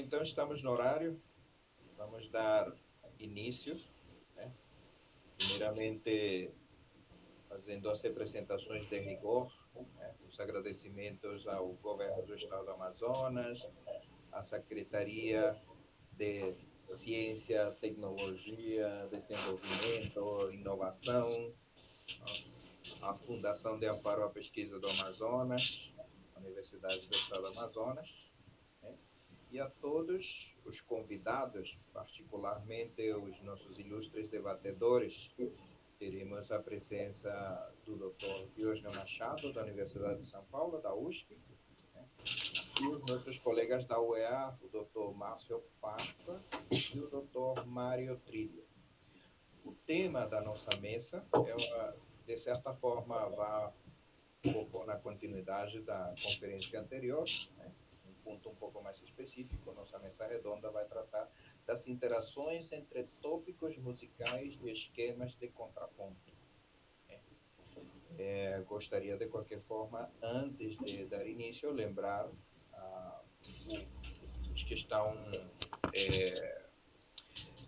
então estamos no horário, vamos dar início, né? Primeiramente, fazendo as apresentações de rigor, né? Os agradecimentos ao Governo do Estado do Amazonas, à Secretaria de Ciência, Tecnologia, Desenvolvimento, Inovação, à Fundação de Amparo à Pesquisa do Amazonas, Universidade do Estado do Amazonas, né? E a todos os convidados, particularmente os nossos ilustres debatedores. Teremos a presença do Dr. Diógenes Machado, da Universidade de São Paulo, da USP, né? E os nossos colegas da UEA, o Dr. Márcio Páscoa e o Dr. Mário Trilho. O tema da nossa mesa de certa forma, vai um pouco na continuidade da conferência anterior, né? Um ponto um pouco mais específico. Nossa mesa redonda vai tratar das interações entre tópicos musicais e esquemas de contraponto. Gostaria, de qualquer forma, antes de dar início, lembrar os que estão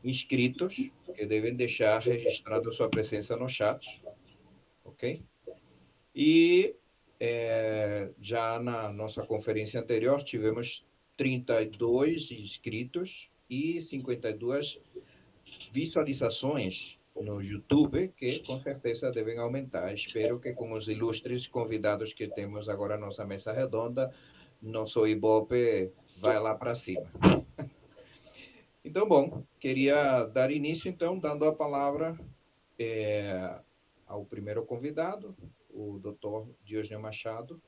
inscritos, que devem deixar registrada sua presença no chat, ok? E já na nossa conferência anterior, tivemos 32 inscritos e 52 visualizações no YouTube, que com certeza devem aumentar. Espero que com os ilustres convidados que temos agora na nossa mesa redonda, nosso Ibope vai lá para cima. Então, bom, queria dar início, então, dando a palavra ao primeiro convidado, o Dr. Diógenes Machado,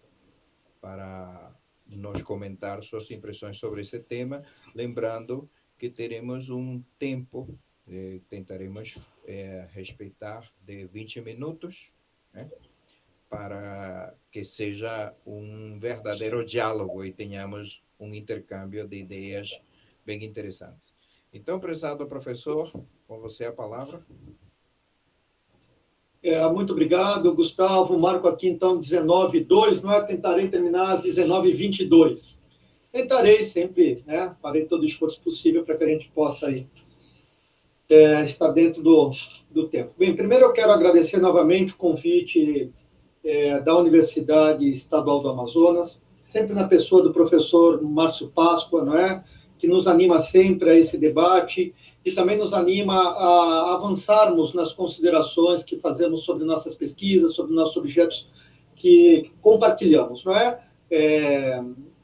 para nos comentar suas impressões sobre esse tema, lembrando que teremos um tempo, tentaremos respeitar, de 20 minutos, né, para que seja um verdadeiro diálogo e tenhamos um intercâmbio de ideias bem interessantes. Então, prezado professor, com você a palavra. Muito obrigado, Gustavo. Marco aqui, então, 19h02, não é? Tentarei terminar às 19h22. Tentarei sempre, né? Farei todo o esforço possível para que a gente possa aí, estar dentro do tempo. Bem, primeiro eu quero agradecer novamente o convite da Universidade Estadual do Amazonas, sempre na pessoa do professor Márcio Páscoa, não é? Que nos anima sempre a esse debate e também nos anima a avançarmos nas considerações que fazemos sobre nossas pesquisas, sobre nossos objetos que compartilhamos, não é?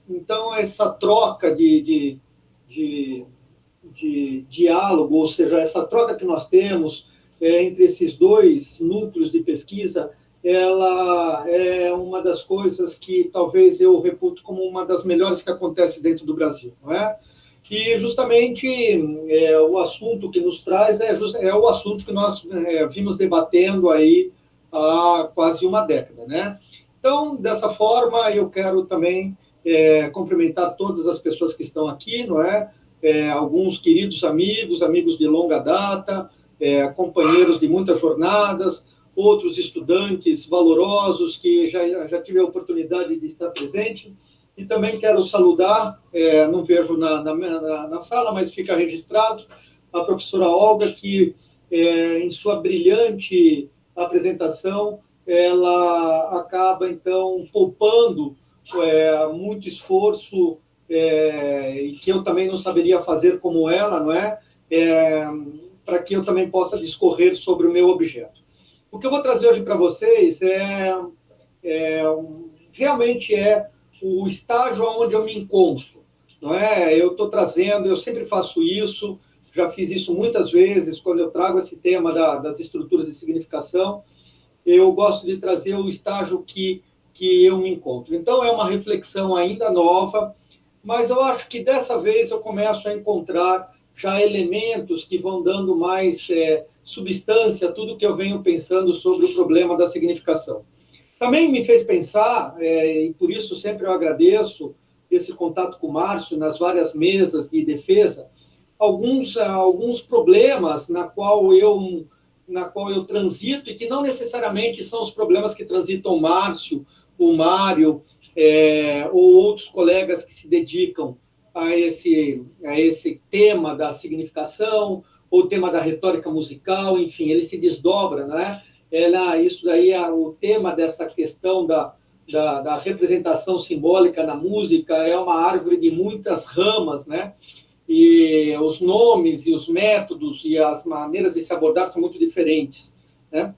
Então, essa troca de diálogo, ou seja, essa troca que nós temos entre esses dois núcleos de pesquisa, ela é uma das coisas que talvez eu reputo como uma das melhores que acontece dentro do Brasil, não é? E justamente o assunto que nos traz é o assunto que nós vimos debatendo aí há quase uma década, né? Então, dessa forma, eu quero também cumprimentar todas as pessoas que estão aqui, não é? Alguns queridos amigos de longa data, companheiros de muitas jornadas, outros estudantes valorosos que já tive a oportunidade de estar presente. E também quero saludar, não vejo na sala, mas fica registrado, a professora Olga, que em sua brilhante apresentação, ela acaba, então, poupando muito esforço, e que eu também não saberia fazer como ela, não é? Para que eu também possa discorrer sobre o meu objeto. O que eu vou trazer hoje para vocês realmente o estágio onde eu me encontro, não é? Eu estou trazendo, eu sempre faço isso, já fiz isso muitas vezes, quando eu trago esse tema das estruturas de significação, eu gosto de trazer o estágio que eu me encontro. Então, é uma reflexão ainda nova, mas eu acho que dessa vez eu começo a encontrar já elementos que vão dando mais substância a tudo que eu venho pensando sobre o problema da significação. Também me fez pensar, e por isso sempre eu agradeço esse contato com o Márcio nas várias mesas de defesa, alguns problemas na qual eu transito e que não necessariamente são os problemas que transitam o Márcio, o Mário, ou outros colegas que se dedicam a esse tema da significação, ou o tema da retórica musical, enfim, ele se desdobra, né? Isso daí é o tema dessa questão da representação simbólica na música, é uma árvore de muitas ramas, né? E os nomes e os métodos e as maneiras de se abordar são muito diferentes, né?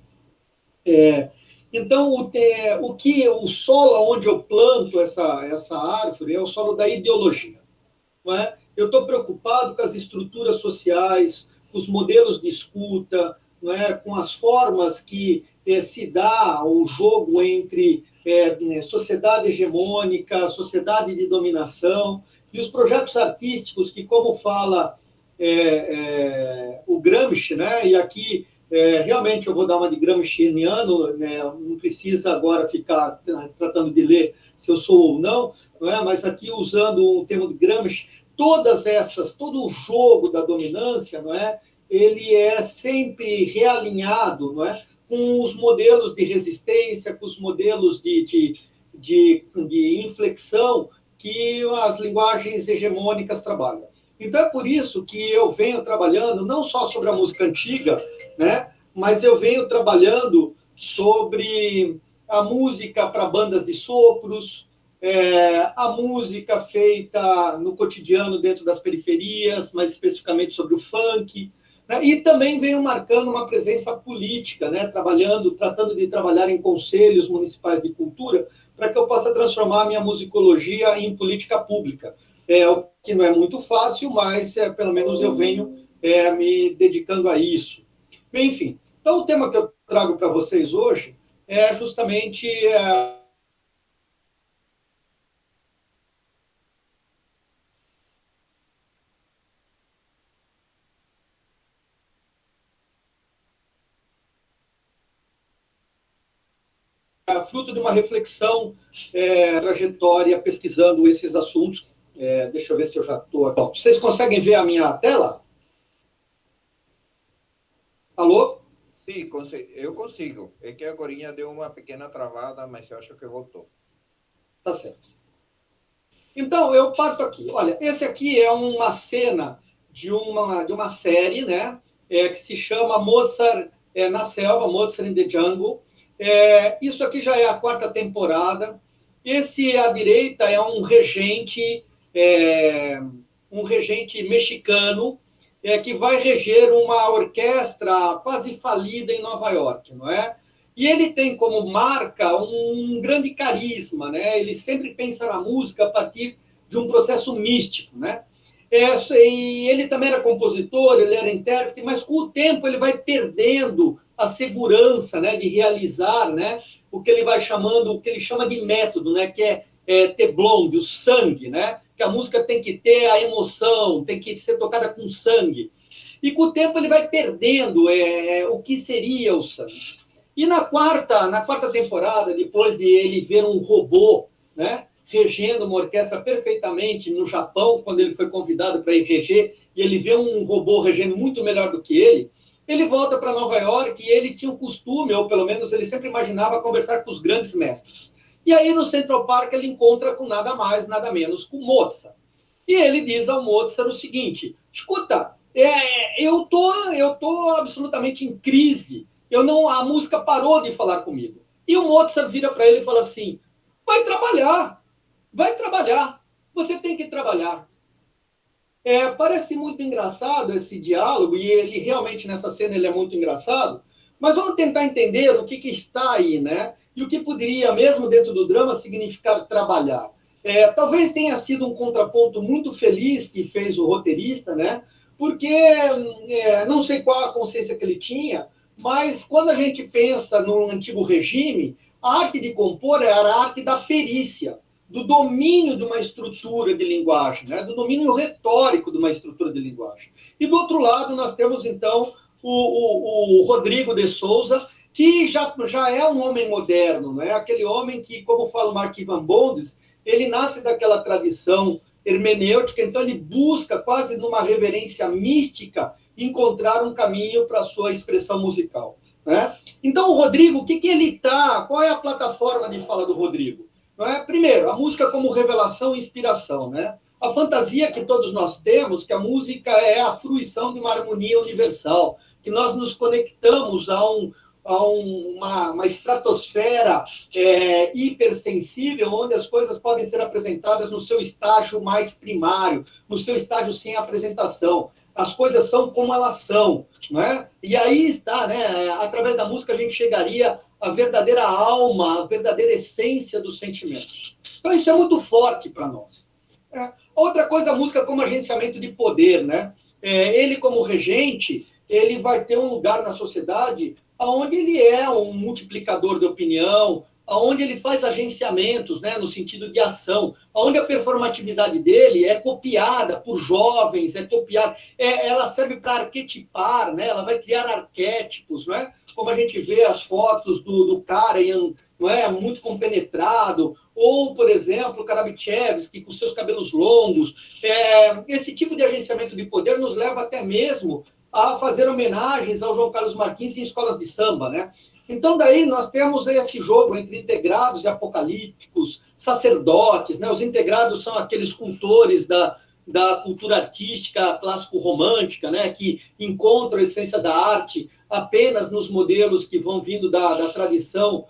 Então, o solo onde eu planto essa árvore é o solo da ideologia. Não é? Eu estou preocupado com as estruturas sociais, com os modelos de escuta, não é? Com as formas que se dá o jogo entre sociedade hegemônica, sociedade de dominação, e os projetos artísticos que, como fala o Gramsci, né? E aqui realmente eu vou dar uma de Gramsciano, né? Não precisa agora ficar tratando de ler se eu sou ou não, não é? Mas aqui usando um termo de Gramsci, todo o jogo da dominância, não é? Ele é sempre realinhado, não é? Com os modelos de resistência, com os modelos de inflexão que as linguagens hegemônicas trabalham. Então, é por isso que eu venho trabalhando não só sobre a música antiga, né? Mas eu venho trabalhando sobre a música para bandas de sopros, a música feita no cotidiano dentro das periferias, mais especificamente sobre o funk, né? E também venho marcando uma presença política, né? Tratando de trabalhar em conselhos municipais de cultura para que eu possa transformar a minha musicologia em política pública. O que não é muito fácil, mas pelo menos eu venho me dedicando a isso. Bem, enfim, então o tema que eu trago para vocês hoje é justamente fruto de uma reflexão, trajetória, pesquisando esses assuntos. Deixa eu ver se eu já estou aqui. Vocês conseguem ver a minha tela? Alô? Sim, eu consigo. É que agora deu uma pequena travada, mas eu acho que voltou. Tá certo. Então, eu parto aqui. Olha, esse aqui é uma cena de uma série, né? Que se chama Mozart na Selva, Mozart in the Jungle. Isso aqui já é a 4ª temporada. Esse à direita é um regente mexicano que vai reger uma orquestra quase falida em Nova York, não é? E ele tem como marca um grande carisma, né? Ele sempre pensa na música a partir de um processo místico, né? E ele também era compositor, ele era intérprete, mas com o tempo ele vai perdendo a segurança, né, de realizar, né, o que ele chama de método, né, que é ter blonde, o sangue, né? Que a música tem que ter a emoção, tem que ser tocada com sangue. E com o tempo ele vai perdendo o que seria o sangue. E na quarta temporada, depois de ele ver um robô, né, regendo uma orquestra perfeitamente no Japão, quando ele foi convidado para ir reger, e ele vê um robô regendo muito melhor do que ele volta para Nova York e ele tinha o costume, ou pelo menos ele sempre imaginava, conversar com os grandes mestres. E aí no Central Park ele encontra com nada mais, nada menos, com Mozart. E ele diz ao Mozart o seguinte: escuta, eu tô absolutamente em crise. A música parou de falar comigo. E o Mozart vira para ele e fala assim: vai trabalhar, você tem que trabalhar. Parece muito engraçado esse diálogo, e ele realmente nessa cena ele é muito engraçado, mas vamos tentar entender o que está aí, né? E o que poderia, mesmo dentro do drama, significar trabalhar. Talvez tenha sido um contraponto muito feliz que fez o roteirista, né? Porque não sei qual a consciência que ele tinha, mas quando a gente pensa no antigo regime, a arte de compor era a arte da perícia, do domínio de uma estrutura de linguagem, né? Do domínio retórico de uma estrutura de linguagem. E do outro lado, nós temos, então, o Rodrigo de Souza, que já é um homem moderno, né? Aquele homem que, como fala o Mark Van Bondes, ele nasce daquela tradição hermenêutica, então ele busca, quase numa reverência mística, encontrar um caminho para a sua expressão musical, né? Então, o Rodrigo, o que ele está... Qual é a plataforma de fala do Rodrigo? Não é? Primeiro, a música como revelação e inspiração, né? A fantasia que todos nós temos, que a música é a fruição de uma harmonia universal, que nós nos conectamos a uma estratosfera hipersensível, onde as coisas podem ser apresentadas no seu estágio mais primário, no seu estágio sem apresentação. As coisas são como elas são, não é? E aí está, né? Através da música a gente chegaria à verdadeira alma, à verdadeira essência dos sentimentos. Então isso é muito forte para nós. Outra coisa, a música como agenciamento de poder, né? Ele como regente, ele vai ter um lugar na sociedade onde ele é um multiplicador de opinião, onde ele faz agenciamentos, né, no sentido de ação, onde a performatividade dele é copiada por jovens, ela serve para arquetipar, né, ela vai criar arquétipos, não é? Como a gente vê as fotos do cara, não é, muito compenetrado, ou, por exemplo, o Karabichevski, com seus cabelos longos. Esse tipo de agenciamento de poder nos leva até mesmo a fazer homenagens ao João Carlos Martins em escolas de samba, né? Então, daí nós temos esse jogo entre integrados e apocalípticos, sacerdotes, né? Os integrados são aqueles cultores da cultura artística clássico-romântica, né? Que encontram a essência da arte apenas nos modelos que vão vindo da tradição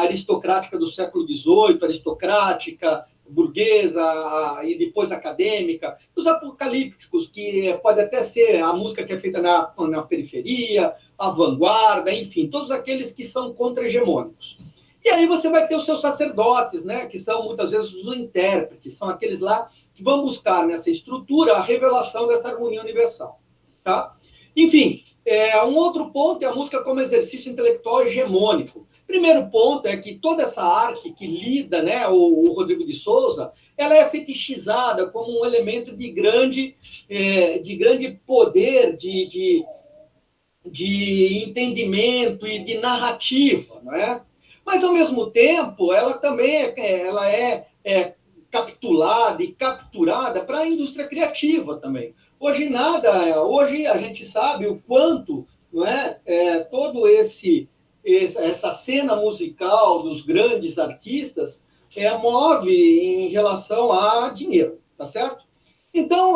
aristocrática do século XVIII, aristocrática, burguesa e depois acadêmica, os apocalípticos, que pode até ser a música que é feita na periferia, a vanguarda, enfim, todos aqueles que são contra-hegemônicos. E aí você vai ter os seus sacerdotes, né, que são muitas vezes os intérpretes, são aqueles lá que vão buscar nessa estrutura a revelação dessa harmonia universal. Tá? Enfim, um outro ponto é a música como exercício intelectual hegemônico. Primeiro ponto é que toda essa arte que lida, né, o Rodrigo de Souza, ela é fetichizada como um elemento de grande poder, de entendimento e de narrativa, não é? Mas, ao mesmo tempo, ela também é capitulada e capturada para a indústria criativa também. Hoje a gente sabe o quanto, não é, todo essa cena musical dos grandes artistas move em relação a dinheiro, tá certo? Então,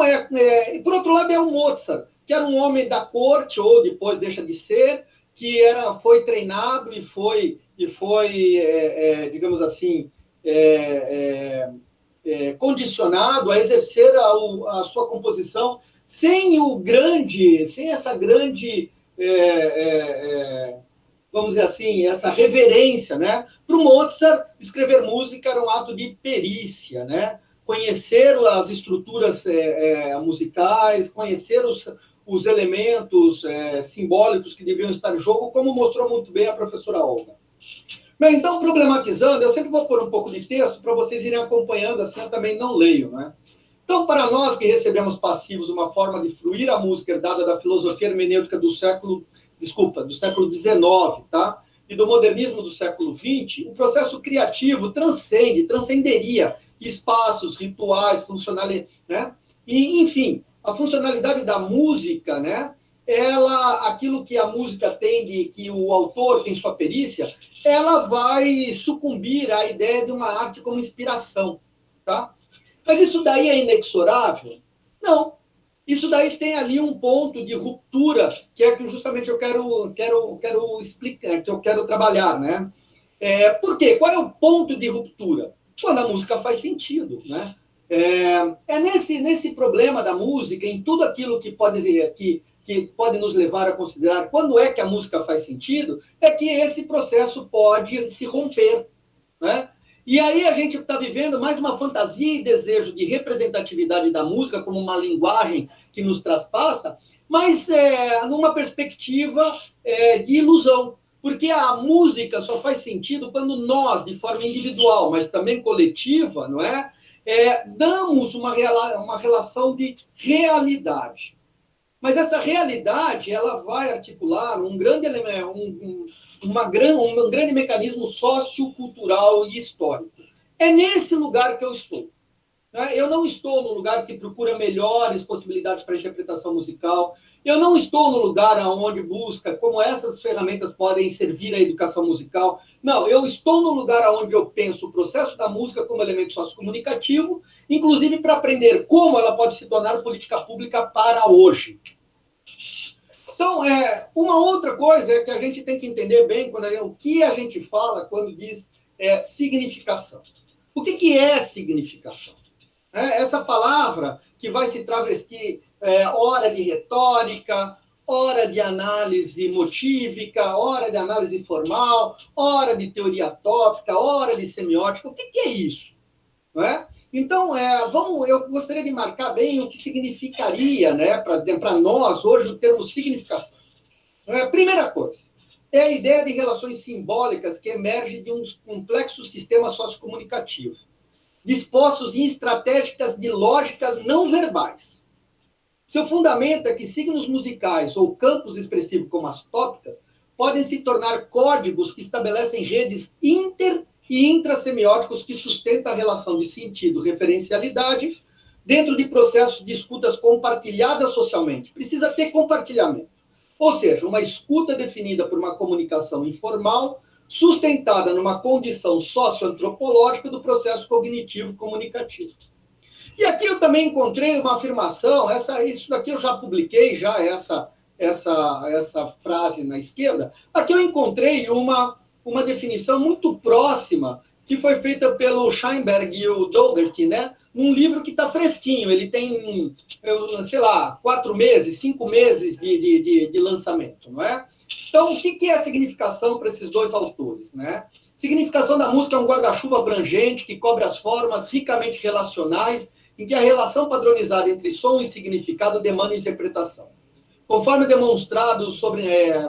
por outro lado, é o Mozart, que era um homem da corte, ou depois deixa de ser, que foi treinado e foi digamos assim, condicionado a exercer a sua composição sem essa grande, vamos dizer assim, essa reverência, né? Para o Mozart, escrever música era um ato de perícia, né? Conhecer as estruturas musicais, conhecer os elementos simbólicos que deviam estar em jogo, como mostrou muito bem a professora Olga. Bem, então, problematizando, eu sempre vou pôr um pouco de texto para vocês irem acompanhando, assim eu também não leio, né? Então, para nós que recebemos passivos uma forma de fruir a música herdada da filosofia hermenêutica do século XIX, tá? E do modernismo do século XX, o processo criativo transcenderia espaços, rituais, funcionalidades, né? E, enfim, a funcionalidade da música, né? Aquilo que a música tem, que o autor tem sua perícia, ela vai sucumbir à ideia de uma arte como inspiração, tá? Mas isso daí é inexorável? Não. Isso daí tem ali um ponto de ruptura, que é que justamente eu quero explicar, que eu quero trabalhar, né? Por quê? Qual é o ponto de ruptura? Quando a música faz sentido, né? Nesse problema da música, em tudo aquilo que pode nos levar a considerar quando é que a música faz sentido, é que esse processo pode se romper, né? E aí a gente está vivendo mais uma fantasia e desejo de representatividade da música como uma linguagem que nos traspassa, mas numa perspectiva de ilusão. Porque a música só faz sentido quando nós, de forma individual, mas também coletiva, não é? Damos uma relação de realidade. Mas essa realidade ela vai articular um grande elemento, um grande mecanismo sociocultural e histórico. É nesse lugar que eu estou. Né? Eu não estou no lugar que procura melhores possibilidades para a interpretação musical. Eu não estou no lugar onde busca como essas ferramentas podem servir à educação musical. Não, eu estou no lugar onde eu penso o processo da música como elemento sociocomunicativo, inclusive para aprender como ela pode se tornar política pública para hoje. Então, uma outra coisa é que a gente tem que entender bem o que a gente fala quando diz significação. O que é significação? Essa palavra que vai se travestir hora de retórica, hora de análise motívica, hora de análise formal, hora de teoria tópica, hora de semiótica. O que é isso? Não é? Então, eu gostaria de marcar bem o que significaria, né, para nós, hoje, o termo significação. Primeira coisa, é a ideia de relações simbólicas que emerge de um complexo sistema sociocomunicativo, dispostos em estratégicas de lógica não verbais. Seu fundamento é que signos musicais ou campos expressivos como as tópicas podem se tornar códigos que estabelecem redes inter- e intrasemióticos que sustentam a relação de sentido, referencialidade, dentro de processos de escutas compartilhadas socialmente. Precisa ter compartilhamento. Ou seja, uma escuta definida por uma comunicação informal, sustentada numa condição socioantropológica do processo cognitivo comunicativo. E aqui eu também encontrei uma afirmação, isso daqui eu já publiquei, essa frase na esquerda. Aqui eu encontrei uma definição muito próxima que foi feita pelo Scheinberg e o Dougherty, né? Num livro que está fresquinho, ele tem, 4 meses, 5 meses de lançamento, não é? Então, o que é a significação para esses dois autores, né? Significação da música é um guarda-chuva abrangente que cobre as formas ricamente relacionais em que a relação padronizada entre som e significado demanda interpretação. Conforme demonstrado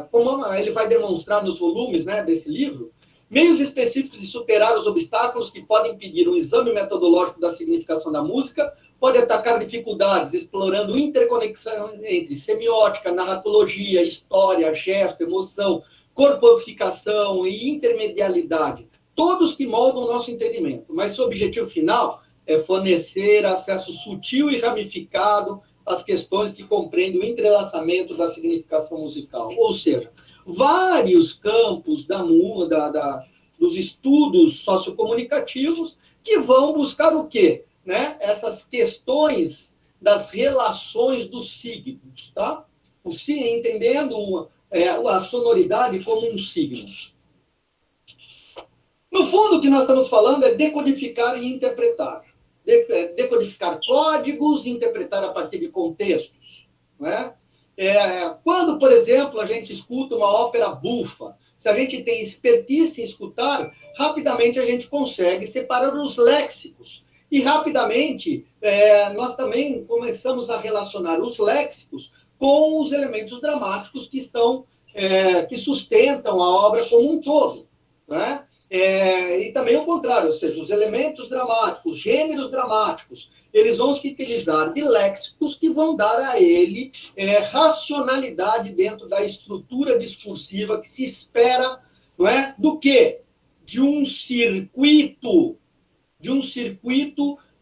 como ele vai demonstrar nos volumes, né, desse livro, meios específicos de superar os obstáculos que podem impedir um exame metodológico da significação da música, pode atacar dificuldades, explorando interconexão entre semiótica, narratologia, história, gesto, emoção, corporificação e intermedialidade, todos que moldam o nosso entendimento. Mas seu objetivo final é fornecer acesso sutil e ramificado às questões que compreendem o entrelaçamento da significação musical. Ou seja, vários campos dos estudos sociocomunicativos que vão buscar o quê? Né? Essas questões das relações dos signos, tá? Entendendo a sonoridade como um signo. No fundo, o que nós estamos falando é decodificar e interpretar. Decodificar códigos e interpretar a partir de contextos. Né? Quando, por exemplo, a gente escuta uma ópera bufa, se a gente tem expertise em escutar, rapidamente a gente consegue separar os léxicos. E rapidamente nós também começamos a relacionar os léxicos com os elementos dramáticos que sustentam a obra como um todo. Né? E também o contrário, ou seja, os elementos dramáticos, gêneros dramáticos, eles vão se utilizar de léxicos que vão dar a ele racionalidade dentro da estrutura discursiva que se espera, não é? Do quê? De um circuito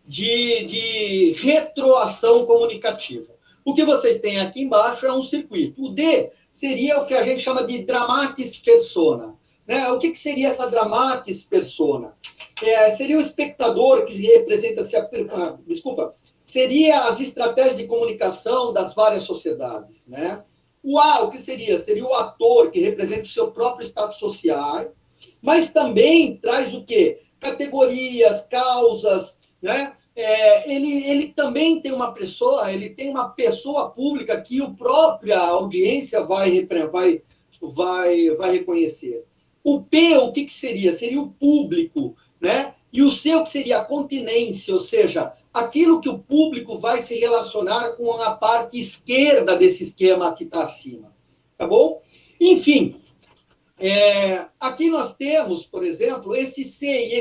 de retroação comunicativa. O que vocês têm aqui embaixo é um circuito. O D seria o que a gente chama de dramatis persona. Né? O que seria essa dramatis persona? Seria o espectador que representa-se seria as estratégias de comunicação das várias sociedades. Né? O A, o que seria? Seria o ator que representa o seu próprio status social, mas também traz o quê? Categorias, causas, né? Ele também tem uma pessoa pública que a própria audiência vai reconhecer. O P, o que seria? Seria o público, né? E o C, o que seria a continência, ou seja, aquilo que o público vai se relacionar com a parte esquerda desse esquema que está acima. Tá bom? Enfim, aqui nós temos, por exemplo, esse C e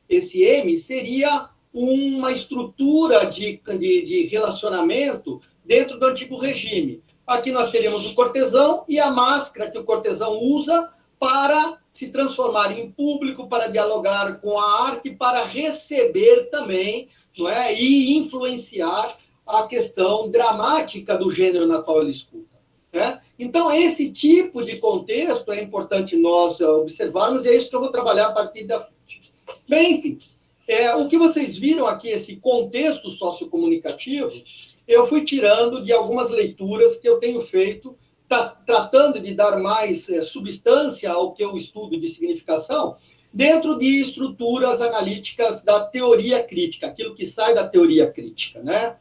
esse M seria uma estrutura de relacionamento dentro do antigo regime. Aqui nós teríamos o cortesão e a máscara que o cortesão usa para se transformar em público, para dialogar com a arte, para receber também, não é? E influenciar a questão dramática do gênero na qual ele escuta. Né? Então, esse tipo de contexto é importante nós observarmos, e é isso que eu vou trabalhar a partir da frente. Bem, enfim, o que vocês viram aqui, esse contexto sociocomunicativo, eu fui tirando de algumas leituras que eu tenho feito, tratando de dar mais substância ao que eu estudo de significação, dentro de estruturas analíticas da teoria crítica, aquilo que sai da teoria crítica. Né?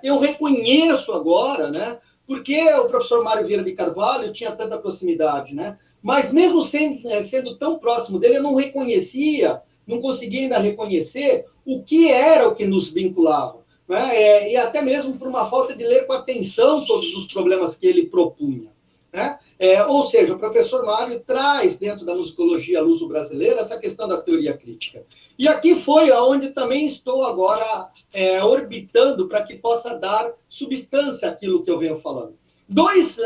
Eu reconheço agora, né, porque o professor Mário Vieira de Carvalho tinha tanta proximidade, né? Mas mesmo sendo tão próximo dele, eu não reconhecia, não conseguia ainda reconhecer o que era o que nos vinculava. Né? E até mesmo por uma falta de ler com atenção todos os problemas que ele propunha. Né? Ou seja, o professor Mário traz dentro da musicologia luso-brasileira essa questão da teoria crítica. E aqui foi aonde também estou agora orbitando para que possa dar substância àquilo que eu venho falando. Dois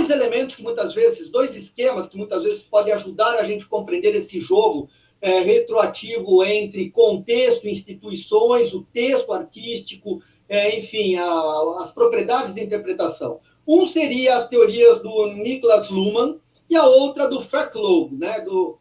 elementos que muitas vezes, dois esquemas que muitas vezes podem ajudar a gente a compreender esse jogo retroativo entre contexto, instituições, o texto artístico, enfim, as propriedades de interpretação. Um seria as teorias do Niklas Luhmann e a outra do Fairclough, né, do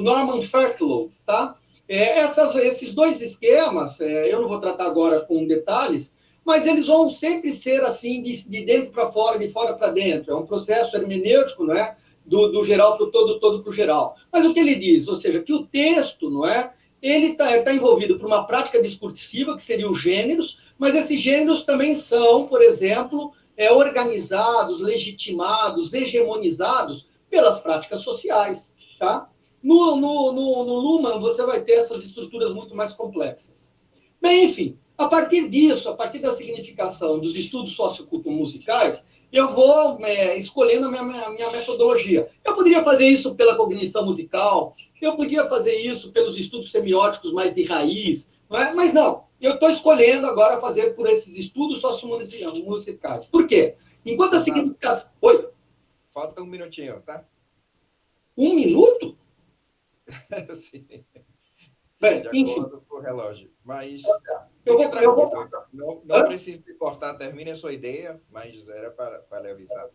Norman Fairclough. Tá? Esses dois esquemas, eu não vou tratar agora com detalhes, mas eles vão sempre ser assim, de dentro para fora, de fora para dentro. É um processo hermenêutico, não é? Do geral para o todo, todo para o geral. Mas o que ele diz? Ou seja, que o texto, não é? Ele está envolvido por uma prática discursiva, que seriam os gêneros, mas esses gêneros também são, por exemplo, organizados, legitimados, hegemonizados pelas práticas sociais. Tá? No Luhmann, você vai ter essas estruturas muito mais complexas. Bem, enfim, a partir disso, a partir da significação dos estudos socioculto-musicais, eu vou escolhendo a minha metodologia. Eu poderia fazer isso pela cognição musical, eu podia fazer isso pelos estudos semióticos mais de raiz, não é? Mas não, eu estou escolhendo agora fazer por esses estudos sociomusicais. Por quê? Enquanto a significação... Oi? Falta um minutinho, tá? 1 minuto? Sim. Bem, De enfim. acordo com o relógio. Mas Eu vou... Não precisa se cortar, termine a sua ideia, mas era para lhe avisar.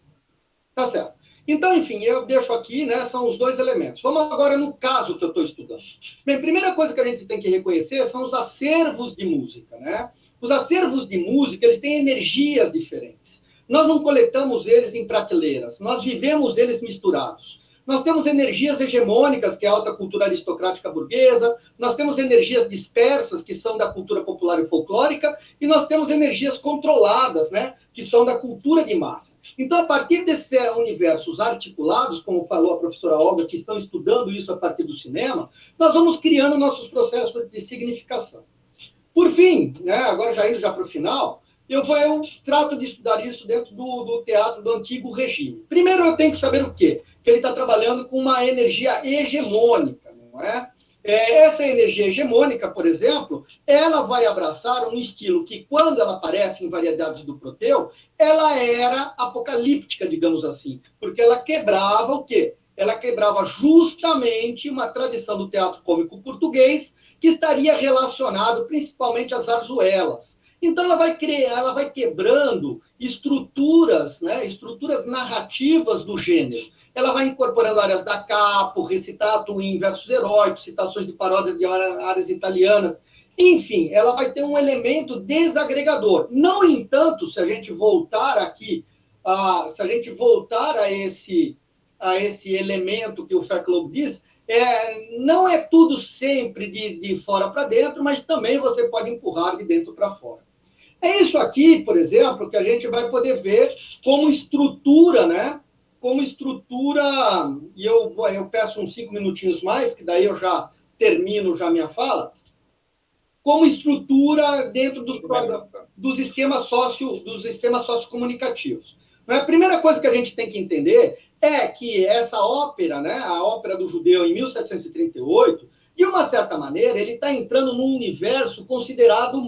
Tá certo. Então, enfim, eu deixo aqui, né, são os dois elementos. Vamos agora no caso que eu estou estudando. Bem, a primeira coisa que a gente tem que reconhecer são os acervos de música, né? Os acervos de música, eles têm energias diferentes. Nós não coletamos eles em prateleiras, nós vivemos eles misturados. Nós temos energias hegemônicas, que é a alta cultura aristocrática burguesa, nós temos energias dispersas, que são da cultura popular e folclórica, e nós temos energias controladas, né, que são da cultura de massa. Então, a partir desses universos articulados, como falou a professora Olga, que estão estudando isso a partir do cinema, nós vamos criando nossos processos de significação. Por fim, né, agora já indo para o final, eu trato de estudar isso dentro do teatro do antigo regime. Primeiro, eu tenho que saber o quê? Que ele está trabalhando com uma energia hegemônica, não é? Essa energia hegemônica, por exemplo, ela vai abraçar um estilo que, quando ela aparece em Variedades do Proteu, ela era apocalíptica, digamos assim, porque ela quebrava o quê? Ela quebrava justamente uma tradição do teatro cômico português que estaria relacionado principalmente às zarzuelas. Então, ela vai quebrando estruturas, né, estruturas narrativas do gênero. Ela vai incorporando áreas da capo, recitato em versos heróicos, citações de paródias de áreas italianas. Enfim, ela vai ter um elemento desagregador. No entanto, se a gente voltar aqui, se a gente voltar a esse elemento que o Fairclough diz, não é tudo sempre de fora para dentro, mas também você pode empurrar de dentro para fora. É isso aqui, por exemplo, que a gente vai poder ver como estrutura, né? Como estrutura, e eu peço uns 5 minutinhos mais, que daí eu já termino já minha fala, como estrutura dentro dos esquemas sociocomunicativos. A primeira coisa que a gente tem que entender é que essa ópera, né, a ópera do Judeu, em 1738, de uma certa maneira, ele está entrando num universo considerado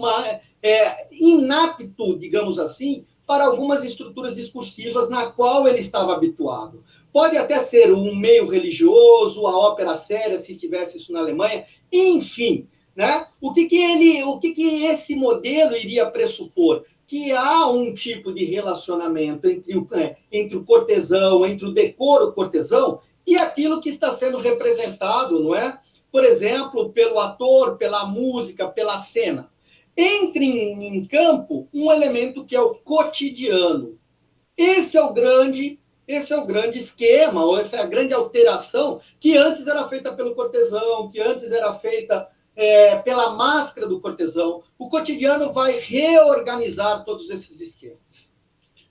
inapto, digamos assim, para algumas estruturas discursivas na qual ele estava habituado. Pode até ser um meio religioso, a ópera séria, se tivesse isso na Alemanha, enfim, né? O que esse modelo iria pressupor? Que há um tipo de relacionamento entre o cortesão, entre o decoro cortesão e aquilo que está sendo representado, não é? Por exemplo, pelo ator, pela música, pela cena. Entra em campo um elemento que é o cotidiano. Esse é o grande esquema, ou essa é a grande alteração que antes era feita pelo cortesão, que antes era feita pela máscara do cortesão. O cotidiano vai reorganizar todos esses esquemas.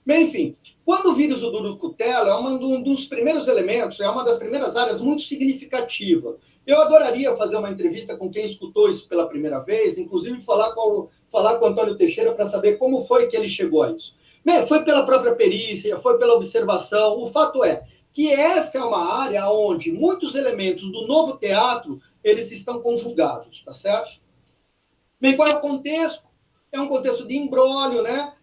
Bem, enfim, quando o vírus do Duracutela é um dos primeiros elementos, é uma das primeiras áreas muito significativa. Eu adoraria fazer uma entrevista com quem escutou isso pela primeira vez, inclusive falar com o Antônio Teixeira para saber como foi que ele chegou a isso. Bem, foi pela própria perícia, foi pela observação. O fato é que essa é uma área onde muitos elementos do novo teatro eles estão conjugados, tá certo? Bem, qual é o contexto? É um contexto de imbróglio, né?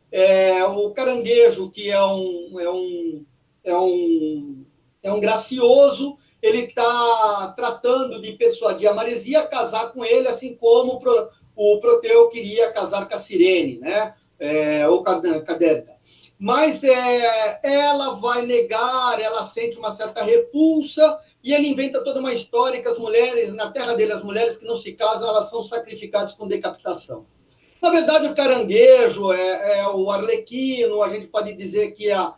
O caranguejo, que é um gracioso, ele está tratando de persuadir a Maresia a casar com ele, assim como o Proteu queria casar com a Cirene, né? Ou com a Cadérida. Mas ela vai negar, ela sente uma certa repulsa, e ele inventa toda uma história que as mulheres, na terra dele, as mulheres que não se casam, elas são sacrificadas com decapitação. Na verdade, o caranguejo é o arlequino, a gente pode dizer que a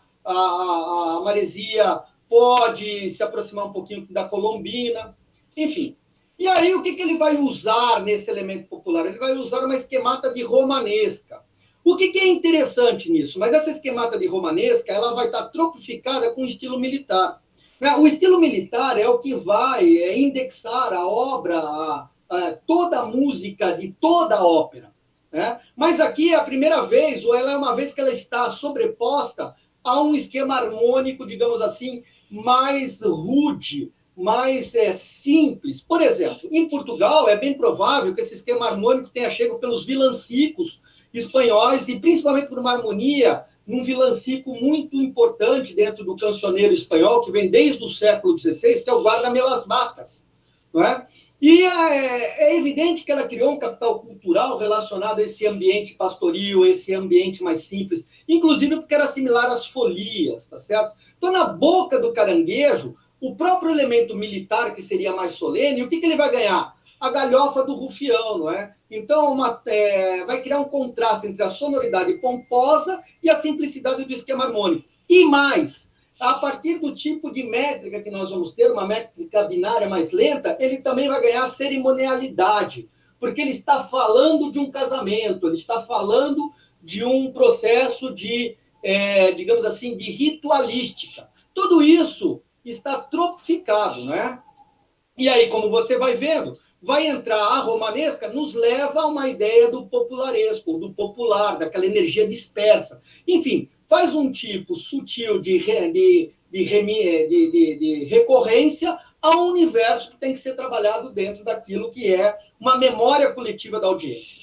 Maresia pode se aproximar um pouquinho da Colombina, enfim. E aí, o que ele vai usar nesse elemento popular? Ele vai usar uma esquemata de romanesca. O que é interessante nisso? Mas essa esquemata de romanesca ela vai estar tropificada com o estilo militar. O estilo militar é o que vai indexar a obra, toda a música de toda a ópera. Né? Mas aqui é a primeira vez, ou ela é uma vez que ela está sobreposta a um esquema harmônico, digamos assim, mais rude, mais simples. Por exemplo, em Portugal é bem provável que esse esquema harmônico tenha chegado pelos vilancicos espanhóis e principalmente por uma harmonia num vilancico muito importante dentro do cancioneiro espanhol, que vem desde o século XVI, que é o Guarda-me-las Vacas. Não é? E é evidente que ela criou um capital cultural relacionado a esse ambiente pastoril, esse ambiente mais simples, inclusive porque era similar às folias, tá certo? Então, na boca do caranguejo, o próprio elemento militar, que seria mais solene, o que ele vai ganhar? A galhofa do rufião, não é? Então, vai criar um contraste entre a sonoridade pomposa e a simplicidade do esquema harmônico. E mais, a partir do tipo de métrica que nós vamos ter, uma métrica binária mais lenta, ele também vai ganhar cerimonialidade, porque ele está falando de um casamento, ele está falando de um processo de, digamos assim, de ritualística. Tudo isso está tropificado, né? E aí, como você vai vendo, vai entrar a romanesca, nos leva a uma ideia do popularesco, do popular, daquela energia dispersa. Enfim, faz um tipo sutil de recorrência ao universo que tem que ser trabalhado dentro daquilo que é uma memória coletiva da audiência.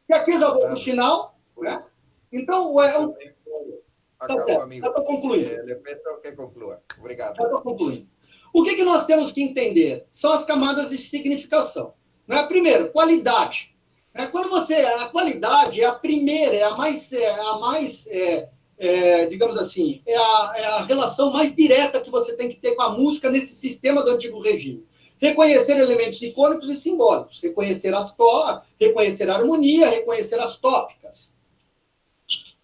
E aqui eu já vou para o final, né? Então, acabou, amigo. Já estou concluindo. Le peço que conclua. Obrigado. Já estou concluindo. O que nós temos que entender? São as camadas de significação. Né? Primeiro, qualidade. Quando a qualidade é a primeira, é a mais digamos assim, é a relação mais direta que você tem que ter com a música nesse sistema do antigo regime. Reconhecer elementos icônicos e simbólicos, reconhecer reconhecer a harmonia, reconhecer as tópicas.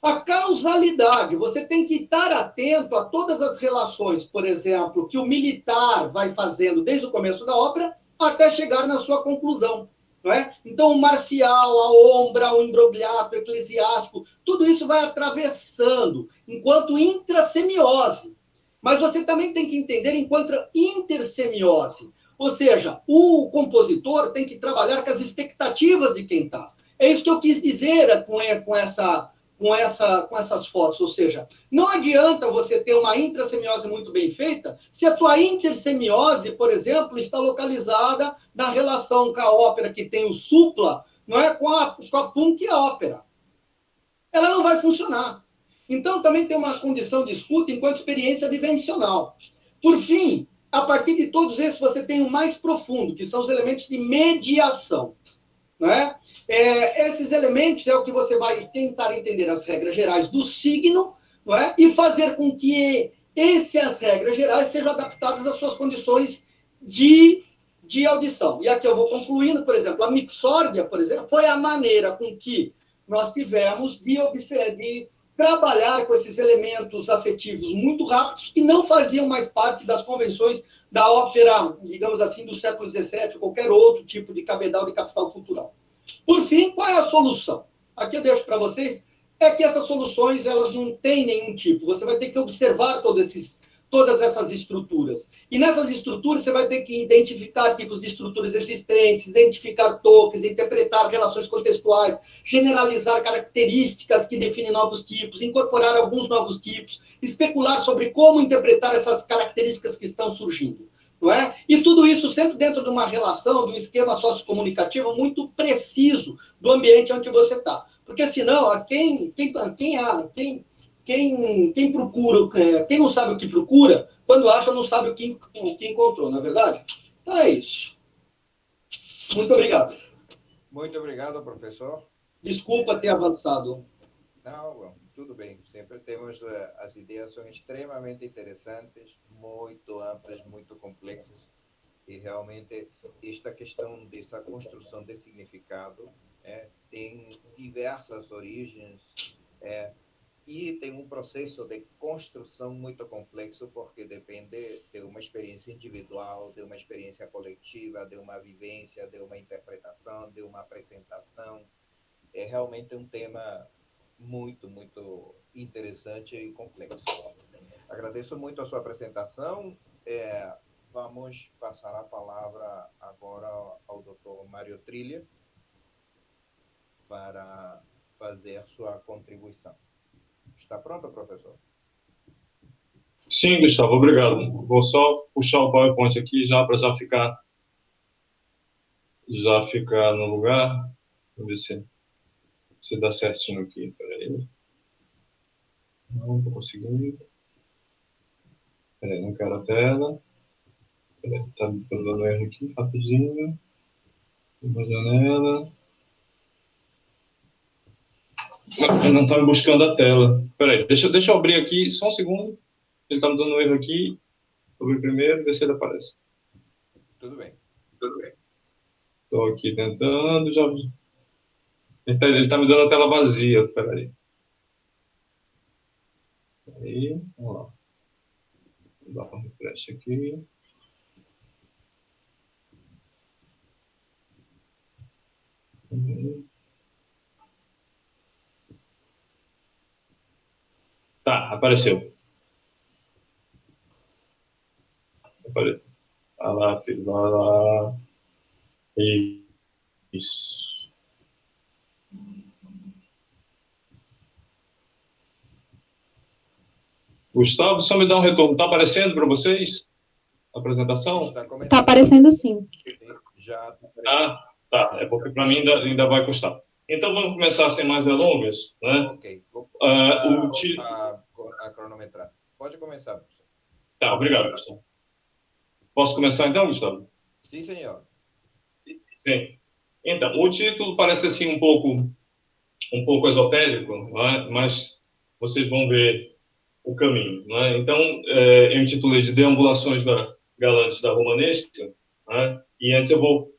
A causalidade, você tem que estar atento a todas as relações, por exemplo, que o militar vai fazendo desde o começo da ópera até chegar na sua conclusão. Não é? Então, o marcial, a ombra, o imbrogliato, o eclesiástico, tudo isso vai atravessando enquanto intrasemiose. Mas você também tem que entender enquanto intersemiose. Ou seja, o compositor tem que trabalhar com as expectativas de quem está. É isso que eu quis dizer com essas fotos, ou seja, não adianta você ter uma intrasemiose muito bem feita se a tua intersemiose, por exemplo, está localizada na relação com a ópera que tem o supla, não é, com a punk e a ópera. Ela não vai funcionar. Então, também tem uma condição de escuta enquanto experiência vivencional. Por fim, a partir de todos esses, você tem o mais profundo, que são os elementos de mediação. né? Esses elementos é o que você vai tentar entender as regras gerais do signo, não é? E fazer com que essas regras gerais sejam adaptadas às suas condições de audição. E aqui eu vou concluindo, por exemplo, a mixórdia, por exemplo, foi a maneira com que nós tivemos de trabalhar com esses elementos afetivos muito rápidos que não faziam mais parte das convenções da ópera, digamos assim, do século XVII, ou qualquer outro tipo de cabedal de capital cultural. Por fim, qual é a solução? Aqui eu deixo para vocês, é que essas soluções elas não têm nenhum tipo. Você vai ter que observar todas essas estruturas. E nessas estruturas você vai ter que identificar tipos de estruturas existentes, identificar tokens, interpretar relações contextuais, generalizar características que definem novos tipos, incorporar alguns novos tipos, especular sobre como interpretar essas características que estão surgindo. Não é? E tudo isso sempre dentro de uma relação, de um esquema sociocomunicativo muito preciso do ambiente onde você está. Porque senão, quem procura, quem não sabe o que procura, quando acha, não sabe o que encontrou, não é verdade? Então é isso. Muito obrigado. Muito obrigado, professor. Desculpa ter avançado. Não, bom, tudo bem. Sempre temos, as ideias são extremamente interessantes, muito amplas, muito complexas. E realmente esta questão dessa construção de significado tem diversas origens e tem um processo de construção muito complexo porque depende de uma experiência individual, de uma experiência coletiva, de uma vivência, de uma interpretação, de uma apresentação. É realmente um tema muito, muito interessante e complexo. Agradeço muito a sua apresentação. Vamos passar a palavra agora ao Dr. Mário Trilha para fazer sua contribuição. Está pronto, professor? Sim, Gustavo, obrigado. Vou só puxar o PowerPoint aqui já para já ficar no lugar. Vamos ver se dá certinho aqui. Peraí. Não estou conseguindo. Peraí, não quero a tela. Peraí, está dando erro aqui, rapidinho. Uma janela. Não está me buscando a tela. Peraí, deixa eu abrir aqui, só um segundo. Ele está me dando um erro aqui. Vou abrir primeiro, ver se ele aparece. Tudo bem. Estou aqui tentando, já... Ele está me dando a tela vazia, peraí. Aí, vamos lá. Vou dar um refresh aqui. Tá, apareceu. Vai lá, filho, vai lá. Isso. Gustavo, só me dá um retorno. Está aparecendo para vocês a apresentação? Está aparecendo sim. Já. Tá. É porque para mim ainda vai custar. Então vamos começar sem mais delongas, né? Ok. A cronometrar. Pode começar, professor. Tá, obrigado, Gustavo. Posso começar então, Gustavo? Sim, senhor. Sim. Então, o título parece assim um pouco esotérico, né? Mas vocês vão ver o caminho, né? Então, eu intitulei de Deambulações Galantes da Romanesca, né? E antes eu vou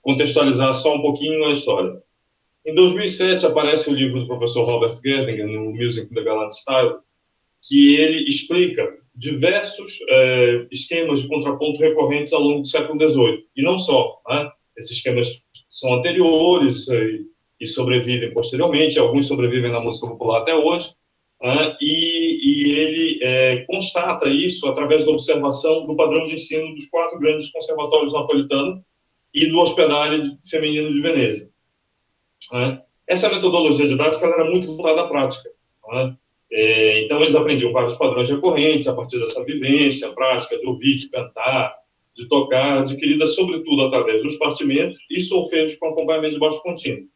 contextualizar só um pouquinho a história. Em 2007 aparece o livro do professor Robert Gerdingen, no Music in the Galant Style, que ele explica diversos esquemas de contraponto recorrentes ao longo do século XVIII. E não só, né? Esses esquemas são anteriores e sobrevivem posteriormente, alguns sobrevivem na música popular até hoje, né? E ele constata isso através da observação do padrão de ensino dos 4 grandes conservatórios napolitanos e do Hospedário Feminino de Veneza. Né? Essa metodologia didática era muito voltada à prática. Né? Então, eles aprendiam vários padrões recorrentes a partir dessa vivência prática de ouvir, de cantar, de tocar, adquirida sobretudo através dos partimentos e solfejos com acompanhamento de baixo contínuo.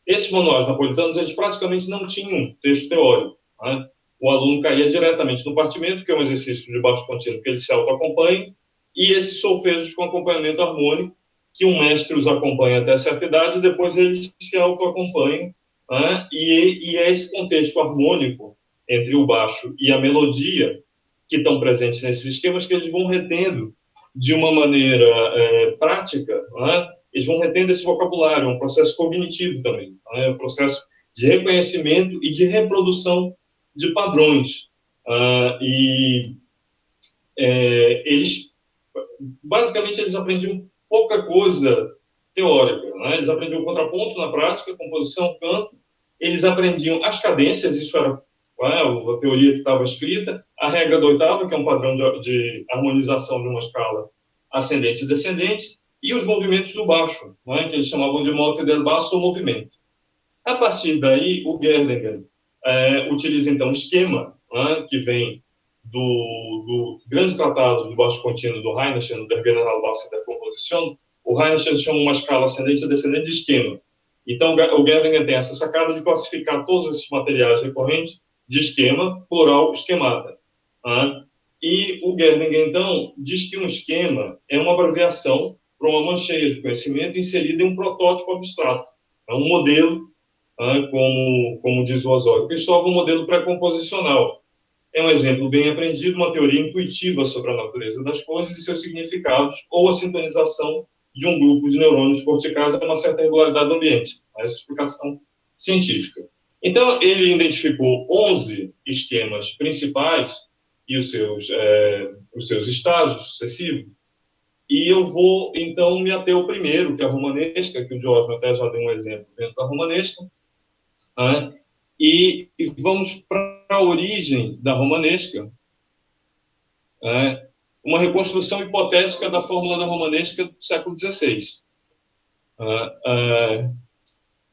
Esses manuais napolitanos, eles praticamente não tinham texto teórico. Né? O aluno caía diretamente no partimento, que é um exercício de baixo contínuo que ele se auto-acompanha, e esses solfejos com acompanhamento harmônico, que um mestre os acompanha até certa idade, e depois eles se autoacompanham, né? E é esse contexto harmônico entre o baixo e a melodia que estão presentes nesses esquemas que eles vão retendo de uma maneira prática, né? Eles vão retendo esse vocabulário, é um processo cognitivo também, né? É um processo de reconhecimento e de reprodução de padrões. Eles, basicamente, eles aprendiam pouca coisa teórica, né? Eles aprendiam contraponto na prática, composição, canto, eles aprendiam as cadências, isso era a teoria que estava escrita, a regra da oitava, que é um padrão de harmonização de uma escala ascendente e descendente, e os movimentos do baixo, né? Que eles chamavam de mote del basso ou movimento. A partir daí, o Gerlinger utiliza, então, um esquema, né? Que vem do grande tratado de baixo contínuo do Reinschen, der Generalbass der Komposition. O Reinschen chama uma escala ascendente e descendente de esquema. Então, o Gerlinger tem essa sacada de classificar todos esses materiais recorrentes de esquema, plural, esquemata. Né? E o Gerlinger, então, diz que um esquema é uma abreviação para uma mancheia de conhecimento inserida em um protótipo abstrato. É um modelo, como diz o Osório Cristóvão, um modelo pré-composicional. É um exemplo bem aprendido, uma teoria intuitiva sobre a natureza das coisas e seus significados, ou a sintonização de um grupo de neurônios corticais a uma certa regularidade do ambiente. Essa explicação científica. Então, ele identificou 11 esquemas principais e os seus estágios sucessivos, e eu vou, então, me ater ao primeiro, que é a romanesca, que o Jorge até já deu um exemplo dentro da romanesca, né? E vamos para a origem da romanesca, uma reconstrução hipotética da fórmula da romanesca do século XVI.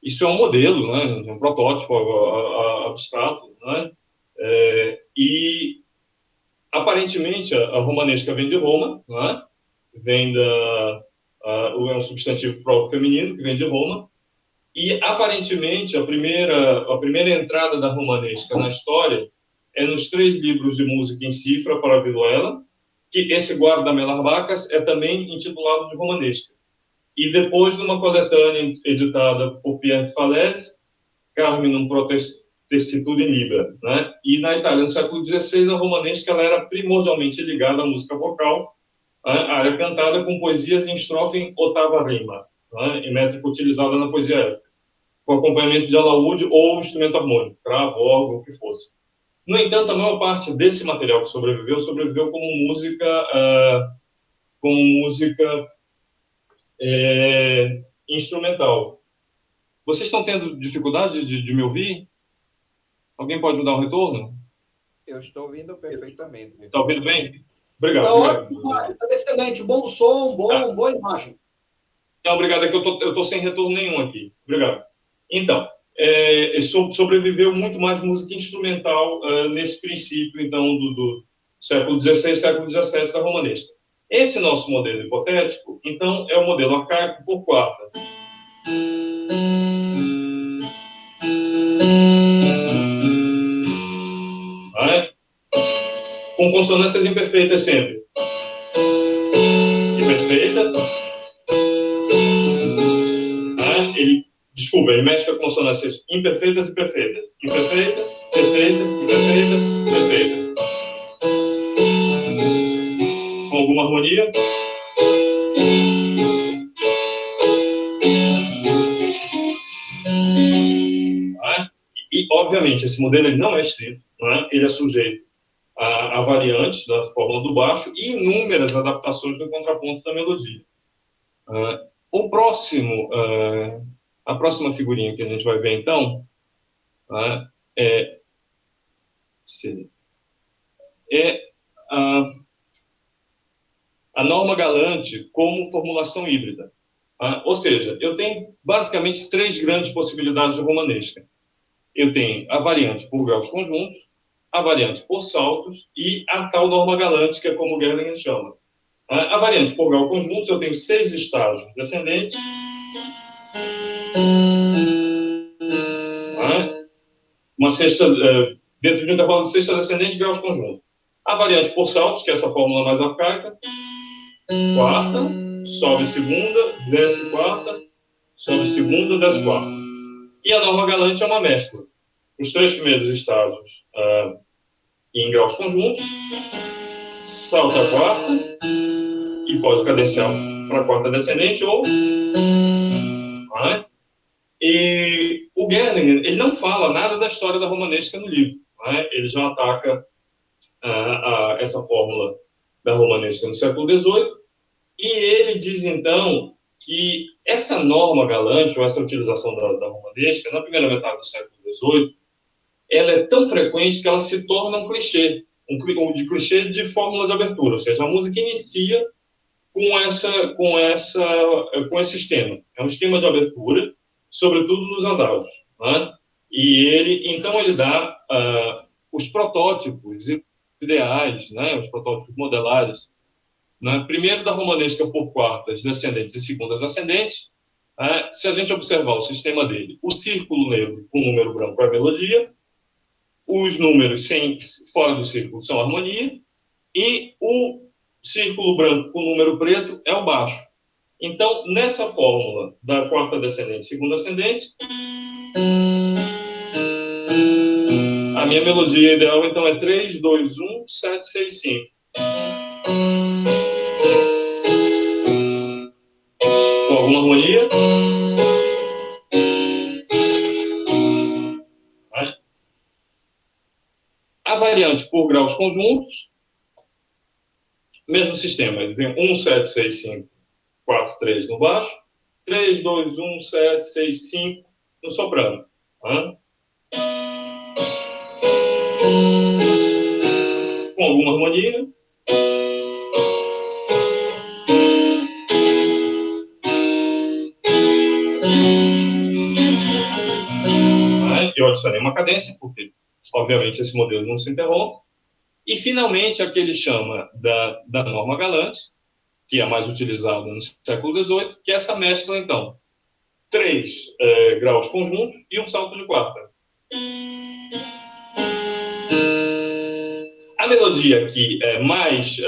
Isso é um modelo, né? Um protótipo abstrato, né? E aparentemente a romanesca vem de Roma, né? É um substantivo próprio feminino que vem de Roma. E, aparentemente, a primeira entrada da romanesca na história é nos 3 livros de música em cifra para a vihuela, que esse Guarda-melas Bacas é também intitulado de romanesca. E depois, numa coletânea editada por Pierre de Falaise, Carminum Protestitud in Libra, né? E na Itália, no século XVI, a romanesca ela era primordialmente ligada à música vocal, a área cantada com poesias em estrofe em oitava rima, em métrica utilizada na poesia épica, com acompanhamento de alaúde ou instrumento harmônico, cravo, órgão, o que fosse. No entanto, a maior parte desse material que sobreviveu como música instrumental. Vocês estão tendo dificuldade de me ouvir? Alguém pode me dar um retorno? Eu estou ouvindo perfeitamente. Está ouvindo bem? Obrigado. Está ótimo, está excelente. Bom som, boa imagem. Não, obrigado, é que eu estou sem retorno nenhum aqui. Obrigado. Então, sobreviveu muito mais música instrumental nesse princípio, então, do século XVI, século XVII da romanesca. Esse nosso modelo hipotético, então, é o modelo arcaico por quarta. Com consonâncias imperfeitas sempre. Imperfeita. Ele mexe com consonâncias imperfeitas e perfeitas. Imperfeita, perfeita, imperfeita, perfeita. Com alguma harmonia. E, obviamente, esse modelo ele não é estrito, ele é sujeito a variantes da fórmula do baixo e inúmeras adaptações do contraponto da melodia. A próxima figurinha que a gente vai ver, então, é a norma Galante como formulação híbrida. Ou seja, eu tenho basicamente 3 grandes possibilidades de romanesca. Eu tenho a variante por graus conjuntos, a variante por saltos e a tal norma Galante, que é como o Gerlinger chama. A variante por grau conjuntos, eu tenho 6 estágios descendentes. Uma sexta, dentro de um intervalo de sexta descendente, graus conjuntos. A variante por saltos, que é essa fórmula mais arcaica. Quarta, sobe segunda, desce quarta, sobe segunda, desce quarta. E a norma galante é uma mescla. Os 3 primeiros estágios em graus conjuntos, salta a quarta e pode cadenciar para a quarta descendente ou... E o Gerlinger, ele não fala nada da história da romanesca no livro. Ele já ataca essa fórmula da romanesca no século XVIII, e ele diz, então, que essa norma galante, ou essa utilização da romanesca, na primeira metade do século XVIII, ela é tão frequente que ela se torna um clichê, clichê de fórmula de abertura, ou seja, a música inicia com esse esquema. É um esquema de abertura, sobretudo nos adágios. E então ele dá os protótipos ideais, os protótipos modelares, primeiro da romanesca por quartas descendentes e segundas ascendentes. Se a gente observar o sistema dele, o círculo negro com número branco é a melodia, os números fora do círculo são a harmonia, e o círculo branco com número preto é o baixo. Então, nessa fórmula da quarta descendente e segunda ascendente, a minha melodia ideal, então, é 3, 2, 1, 7, 6, 5. Com alguma harmonia. A variante por graus conjuntos, mesmo sistema. Ele vem 1, 7, 6, 5, 4, 3 no baixo, 3, 2, 1, 7, 6, 5 no soprano. Com alguma harmonia. Eu adicionei uma cadência, porque, obviamente, esse modelo não se interrompe. E, finalmente, a que ele chama da norma galante, que é mais utilizada no século XVIII, que é essa mescla, então, 3 graus conjuntos e um salto de quarta. A melodia que é mais,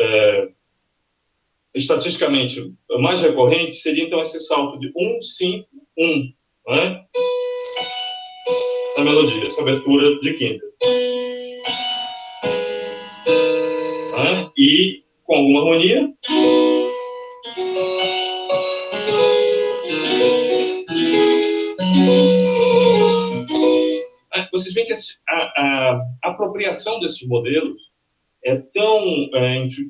estatisticamente, mais recorrente seria, então, esse salto de 1, 5, 1, na melodia, essa abertura de quinta. E com alguma harmonia. Vocês veem que a apropriação desses modelos é tão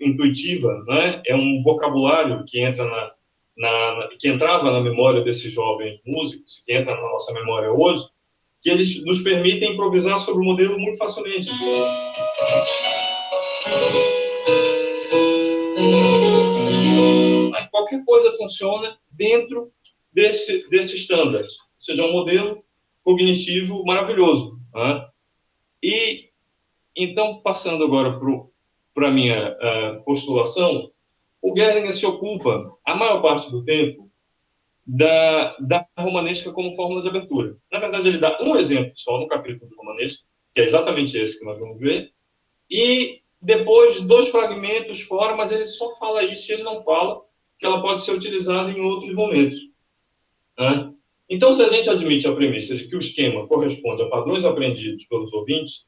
intuitiva, É um vocabulário que entra que entrava na memória desses jovens músicos, que entra na nossa memória hoje, que eles nos permitem improvisar sobre o modelo muito facilmente. Qualquer coisa funciona dentro desse standard, ou seja, um modelo cognitivo maravilhoso. E, então, passando agora para a minha postulação, o Gerlinger se ocupa, a maior parte do tempo, da romanesca como fórmula de abertura. Na verdade, ele dá um exemplo só no capítulo do romanesca, que é exatamente esse que nós vamos ver, e depois 2 fragmentos fora, mas ele só fala isso e ele não fala que ela pode ser utilizada em outros momentos. Então, se a gente admite a premissa de que o esquema corresponde a padrões aprendidos pelos ouvintes,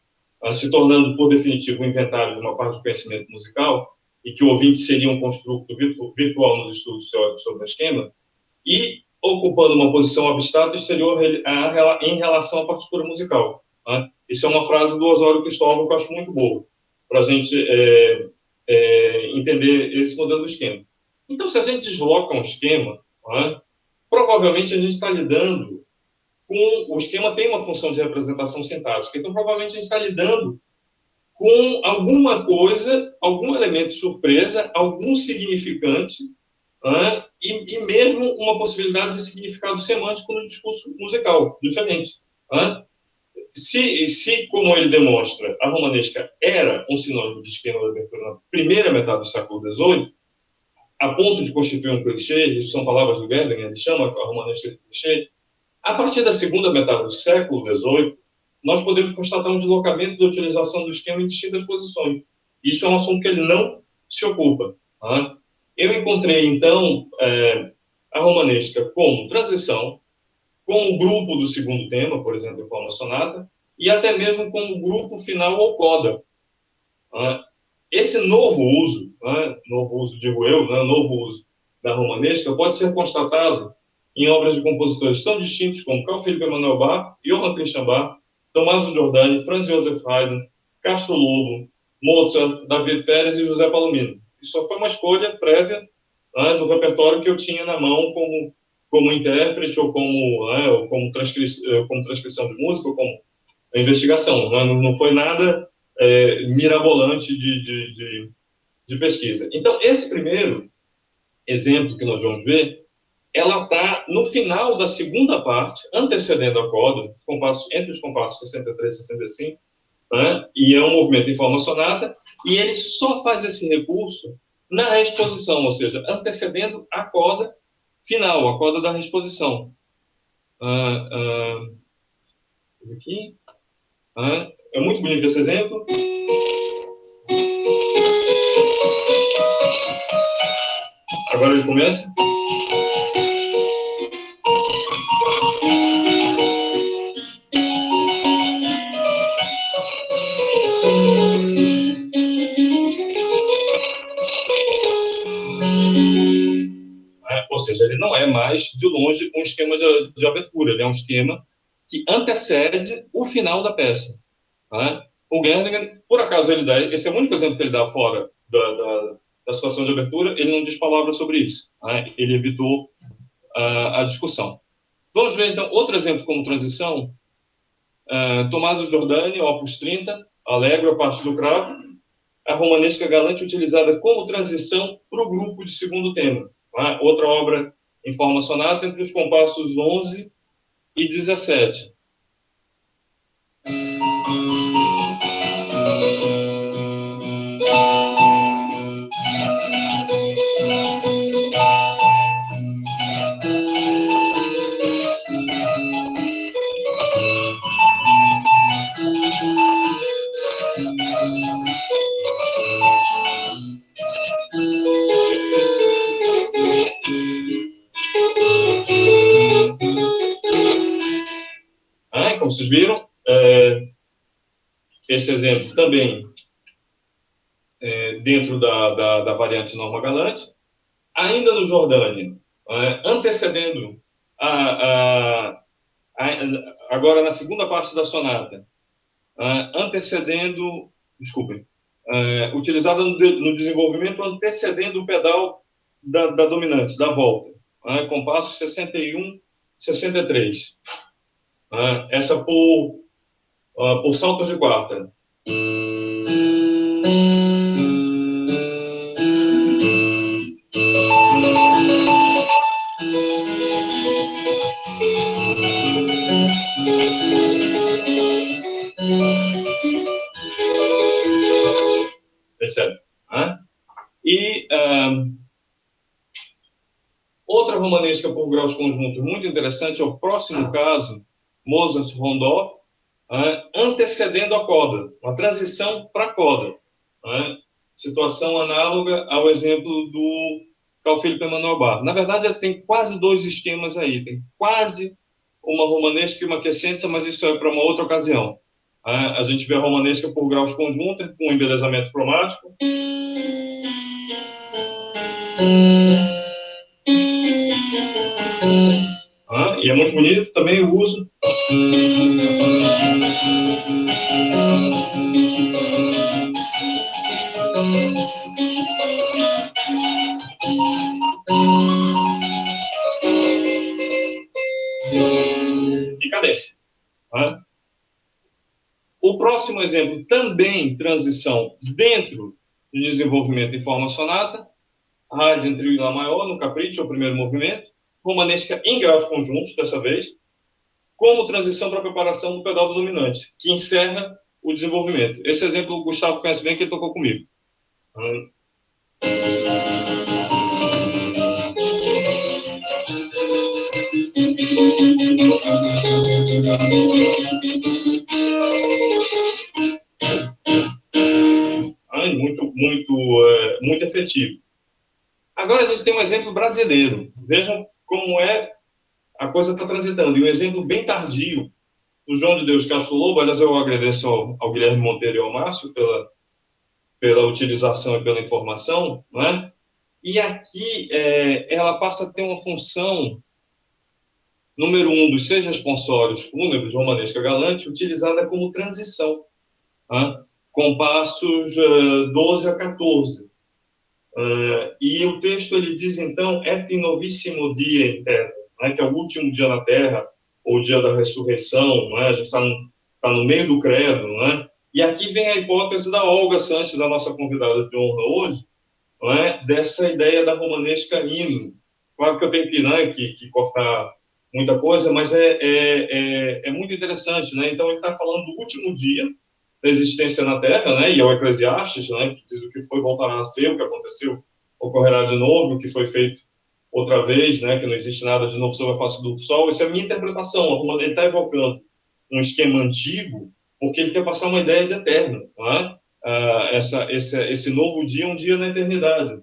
se tornando, por definitivo, o inventário de uma parte do conhecimento musical, e que o ouvinte seria um construto virtual nos estudos teóricos sobre o esquema, e ocupando uma posição abstrata exterior em relação à partitura musical. Isso é uma frase do Osório Cristóvão que eu acho muito boa, para a gente entender esse modelo do esquema. Então, se a gente desloca um esquema, provavelmente a gente está lidando com... O esquema tem uma função de representação sintática, então provavelmente a gente está lidando com alguma coisa, algum elemento surpresa, algum significante, e mesmo uma possibilidade de significado semântico no discurso musical, diferente. Se, como ele demonstra, a romanesca era um sinônimo de esquema de abertura na primeira metade do século XVIII, a ponto de constituir um clichê, isso são palavras do Gerlinger, ele chama a romanesca de clichê, a partir da segunda metade do século XVIII, nós podemos constatar um deslocamento da utilização do esquema em distintas posições. Isso é um assunto que ele não se ocupa. eu encontrei, então, a romanesca como transição, como grupo do segundo tema, por exemplo, em forma sonata, e até mesmo como grupo final ou coda. Esse novo uso, digo eu, novo uso da romanesca, pode ser constatado em obras de compositores tão distintos como Carl Philipp Emanuel Bach, Johann Christian Bach, Tommaso Giordani, Franz Joseph Haydn, Castro Lobo, Mozart, David Pérez e José Palomino. Isso só foi uma escolha prévia do repertório que eu tinha na mão como intérprete ou como transcrição de música, ou como investigação. Não foi nada mirabolante de pesquisa. Então, esse primeiro exemplo que nós vamos ver, ela está no final da segunda parte, antecedendo a coda, entre os compassos 63 e 65, e é um movimento em forma sonata, e ele só faz esse recurso na reexposição, ou seja, antecedendo a coda final, a coda da reexposição. Aqui. É muito bonito esse exemplo. Agora ele começa. Ou seja, ele não é mais, de longe, um esquema de abertura. Ele é um esquema que antecede o final da peça. O Gerninger, por acaso, ele dá... Esse é o único exemplo que ele dá fora da situação de abertura. Ele não diz palavra sobre isso. Ele evitou a discussão. Vamos ver, então, outro exemplo como transição. Tommaso Giordani, Opus 30, Allegro, a parte do cravo. A romanesca galante utilizada como transição para o grupo de segundo tema. Outra obra em forma sonata entre os compassos 11 e 17. Como vocês viram, esse exemplo também dentro da variante norma galante. Ainda no Giordani, antecedendo agora na segunda parte da sonata, utilizada no desenvolvimento antecedendo o pedal da dominante, da volta, compasso 61, 63. Essa por saltos de quarta. Percebe? E outra romanesca por graus conjuntos muito interessante é o próximo caso, Mozart-Rondó, antecedendo a coda, uma transição para a coda. Situação análoga ao exemplo do Carl Philipp Emanuel Bach. Na verdade, tem quase dois esquemas aí. Tem quase uma romanesca e uma quiescenza, mas isso é para uma outra ocasião. A gente vê a romanesca por graus conjuntos, com embelezamento cromático. E é muito bonito também o uso. E cadência. O próximo exemplo, também transição dentro do desenvolvimento em forma sonata, Haydn trio em Lá maior, no Capriccio, o primeiro movimento, romanesca em graus conjuntos, dessa vez, como transição para a preparação do pedal do dominante, que encerra o desenvolvimento. Esse exemplo o Gustavo conhece bem, que ele tocou comigo. Muito efetivo. Agora a gente tem um exemplo brasileiro. Vejam como a coisa está transitando. E um exemplo bem tardio do João de Deus Castro Lobo. Aliás, eu agradeço ao Guilherme Monteiro e ao Márcio pela utilização e pela informação, né? E aqui ela passa a ter uma função, número 1, dos 6 responsórios fúnebres, romanesca galante, utilizada como transição, né? Com passos 12 a 14. E o texto ele diz, então, et in novissimo dia in terra, né? Que é o último dia na terra, ou o dia da ressurreição, né? A gente está no meio do credo, né? E aqui vem a hipótese da Olga Sanches, a nossa convidada de honra hoje, não é? Dessa ideia da romanesca hino. Claro que eu tenho que cortar muita coisa, mas é muito interessante, né? Então, ele está falando do último dia da existência na Terra, né? E é o Eclesiastes, né? Que diz o que foi voltará a ser, o que aconteceu ocorrerá de novo, o que foi feito outra vez, né? Que não existe nada de novo sobre a face do Sol. Essa é a minha interpretação. Ele está evocando um esquema antigo porque ele quer passar uma ideia de eterno, não é? Esse novo dia é um dia na eternidade.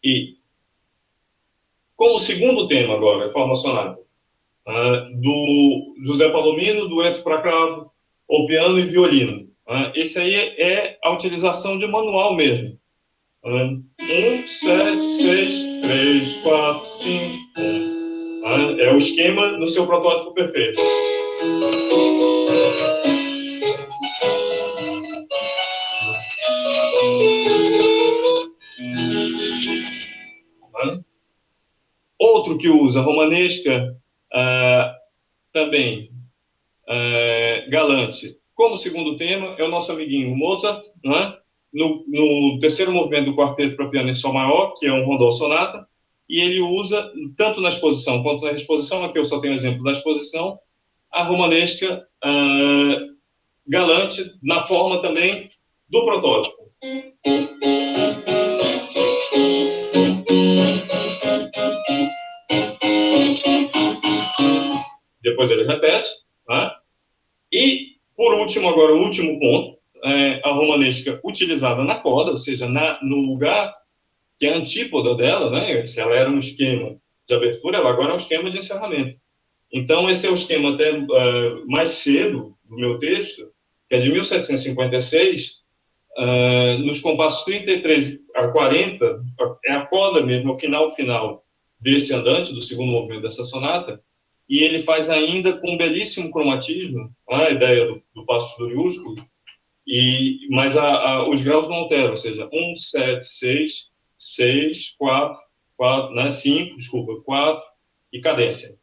E, como segundo tema agora, reforma sonata, do José Palomino, dueto para cravo, ou piano e violino. Esse aí é a utilização de manual mesmo. 1, 7, 6, 3, 4, 5, 1. É o esquema do seu protótipo perfeito. Outro que usa romanesca, também galante, como segundo tema, é o nosso amiguinho Mozart, não é? No terceiro movimento do quarteto para piano em sol maior, que é um rondó sonata, e ele usa, tanto na exposição quanto na exposição, aqui eu só tenho exemplo da exposição, a romanesca galante, na forma também do protótipo. Depois ele repete, né? E, por último, agora o último ponto, a romanesca utilizada na corda, ou seja, no lugar que é a antípoda dela, né? Se ela era um esquema de abertura, ela agora é um esquema de encerramento. Então, esse é o esquema até mais cedo do meu texto, que é de 1756, nos compassos 33 a 40, é a corda mesmo, o final desse andante, do segundo movimento dessa sonata, e ele faz ainda com um belíssimo cromatismo, a ideia do passo doriúsculo, mas os graus não alteram, ou seja, 1, 7, 6, 6, 4, 4, né, 5, desculpa, 4, e cadência.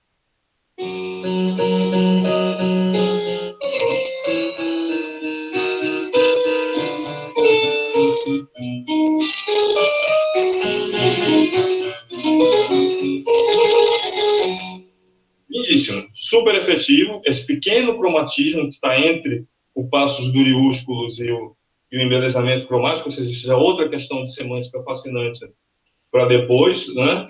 Lindíssimo, super efetivo, esse pequeno cromatismo que está entre o passos doriúsculos e o embelezamento cromático, ou seja, isso é outra questão de semântica fascinante para depois, né?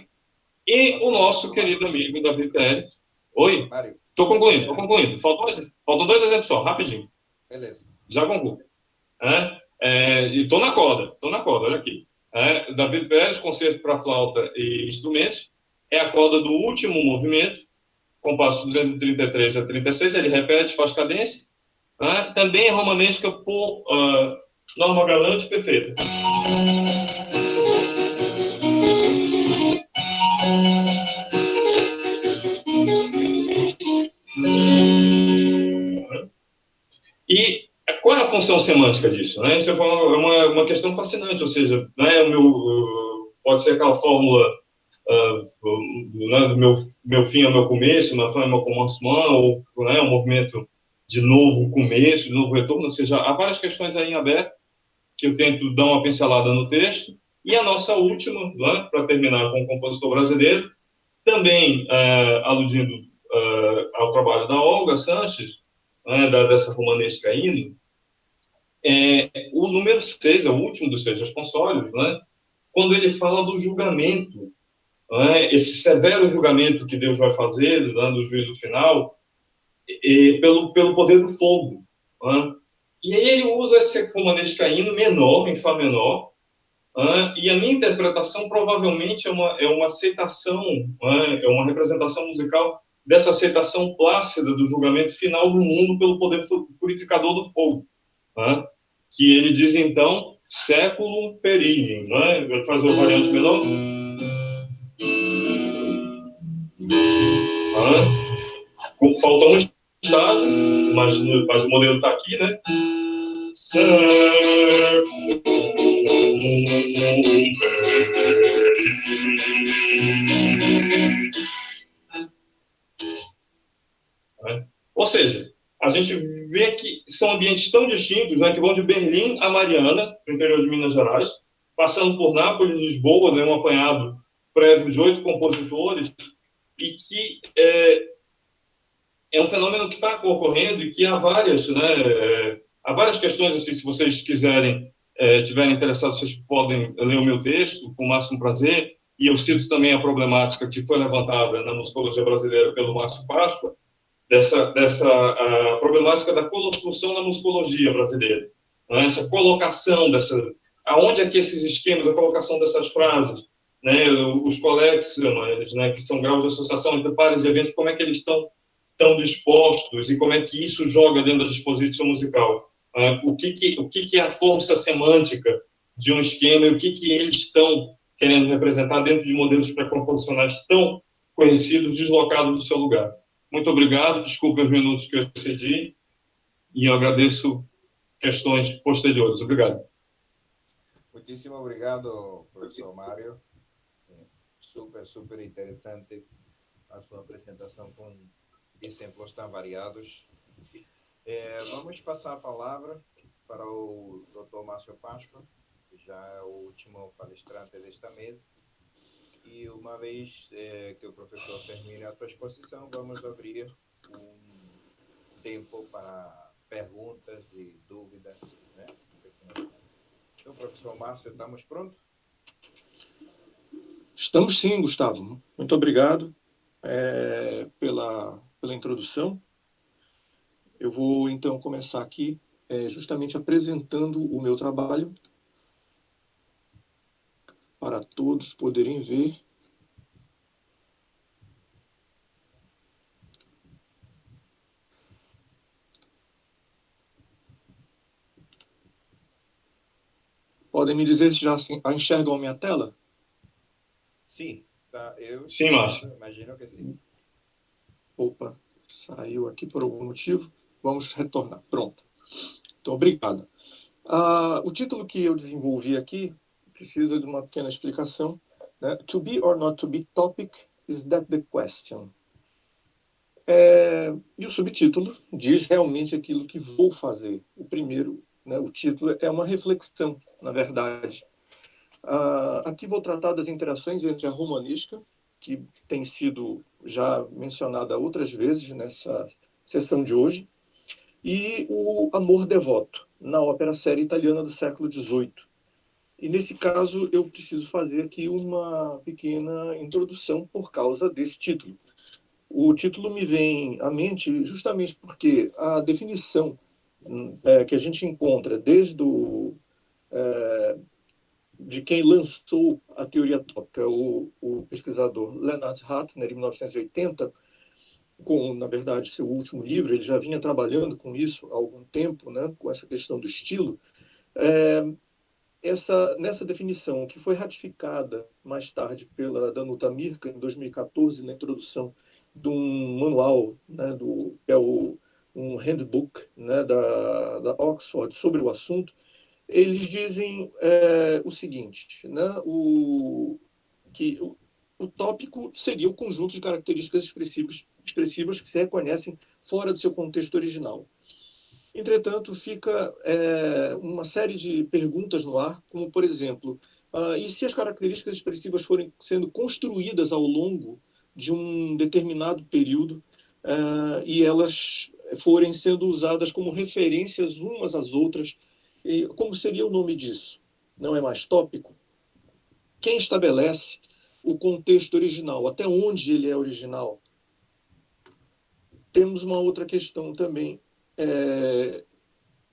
E o nosso querido amigo Davi Pérez. Oi? Estou concluindo. Faltam 2 exemplos só, rapidinho. Beleza. Já concluo. E estou na corda, olha aqui. Davi Pérez, concerto para flauta e instrumentos, é a corda do último movimento, compasso 233 a 36, ele repete, faz cadência. Também é romanesca por norma galante perfeita. E qual é a função semântica disso? Isso é uma questão fascinante, ou seja, pode ser aquela fórmula do meu fim ao meu começo, meu fim ao meu commencement, ou um movimento de novo começo, de novo retorno, ou seja, há várias questões aí em aberto que eu tento dar uma pincelada no texto. E a nossa última, para terminar com o compositor brasileiro, também aludindo ao trabalho da Olga Sanches, dessa romanesca hino, o número 6, é o último dos 6 responsórios, quando ele fala do julgamento não é? Esse severo julgamento que Deus vai fazer, dando o juízo final, pelo poder do fogo. Não é? E aí ele usa esse romanesco caíno menor, em Fá menor, e a minha interpretação provavelmente é uma aceitação, é uma representação musical dessa aceitação plácida do julgamento final do mundo pelo poder purificador do fogo, que ele diz então século perini, vai fazer o variante menor, falta um estágio, mas o modelo está aqui, né? Ou seja, a gente vê que são ambientes tão distintos, né, que vão de Berlim a Mariana, no interior de Minas Gerais, passando por Nápoles, Lisboa, né, um apanhado prévio de 8 compositores, e que é um fenômeno que está ocorrendo e que há várias, né, há várias questões, assim, se vocês quiserem, tiverem interessados, vocês podem ler o meu texto com o máximo prazer, e eu cito também a problemática que foi levantada na musicologia brasileira pelo Márcio Páscoa, dessa a problemática da construção na musicologia brasileira, né? Essa colocação aonde é que esses esquemas, a colocação dessas frases, né, os colexiones, né, que são graus de associação entre pares de eventos, como é que eles estão tão dispostos e como é que isso joga dentro da disposição musical, o que é a força semântica de um esquema e o que eles estão querendo representar dentro de modelos pré-composicionais tão conhecidos, deslocados do seu lugar. Muito obrigado, desculpe os minutos que eu excedi e eu agradeço questões posteriores. Obrigado. Muitíssimo obrigado, professor Mário. Super interessante a sua apresentação com exemplos tão variados. Vamos passar a palavra para o Dr. Márcio Páscoa, que já é o último palestrante desta mesa. E uma vez que o professor termine a sua exposição, vamos abrir um tempo para perguntas e dúvidas, né? Então, professor Márcio, estamos prontos? Estamos sim, Gustavo. Muito obrigado pela introdução. Eu vou, então, começar aqui justamente apresentando o meu trabalho para todos poderem ver. Podem me dizer se já enxergam a minha tela? Sim, tá. Sim, Márcio. Imagino que sim. Opa, saiu aqui por algum motivo. Vamos retornar. Pronto. Então, obrigado. O título que eu desenvolvi aqui precisa de uma pequena explicação, né? To be or not to be topic, is that the question? E o subtítulo diz realmente aquilo que vou fazer. O primeiro, né, o título é uma reflexão, na verdade. Aqui vou tratar das interações entre a romanística, que tem sido já mencionada outras vezes nessa sessão de hoje, e o amor devoto, na ópera séria italiana do século XVIII. E, nesse caso, eu preciso fazer aqui uma pequena introdução por causa desse título. O título me vem à mente justamente porque a definição que a gente encontra desde de quem lançou a teoria tópica, o pesquisador Leonard Ratner, em 1980, com, na verdade, seu último livro, ele já vinha trabalhando com isso há algum tempo, né, com essa questão do estilo, nessa definição, que foi ratificada mais tarde pela Danuta Mirka, em 2014, na introdução de um manual, né, que é um handbook, né, da Oxford sobre o assunto, eles dizem o seguinte, né, que o tópico seria o conjunto de características expressivas que se reconhecem fora do seu contexto original. Entretanto, fica uma série de perguntas no ar, como, por exemplo, e se as características expressivas forem sendo construídas ao longo de um determinado período e elas forem sendo usadas como referências umas às outras, como seria o nome disso? Não é mais tópico? Quem estabelece o contexto original, até onde ele é original. Temos uma outra questão também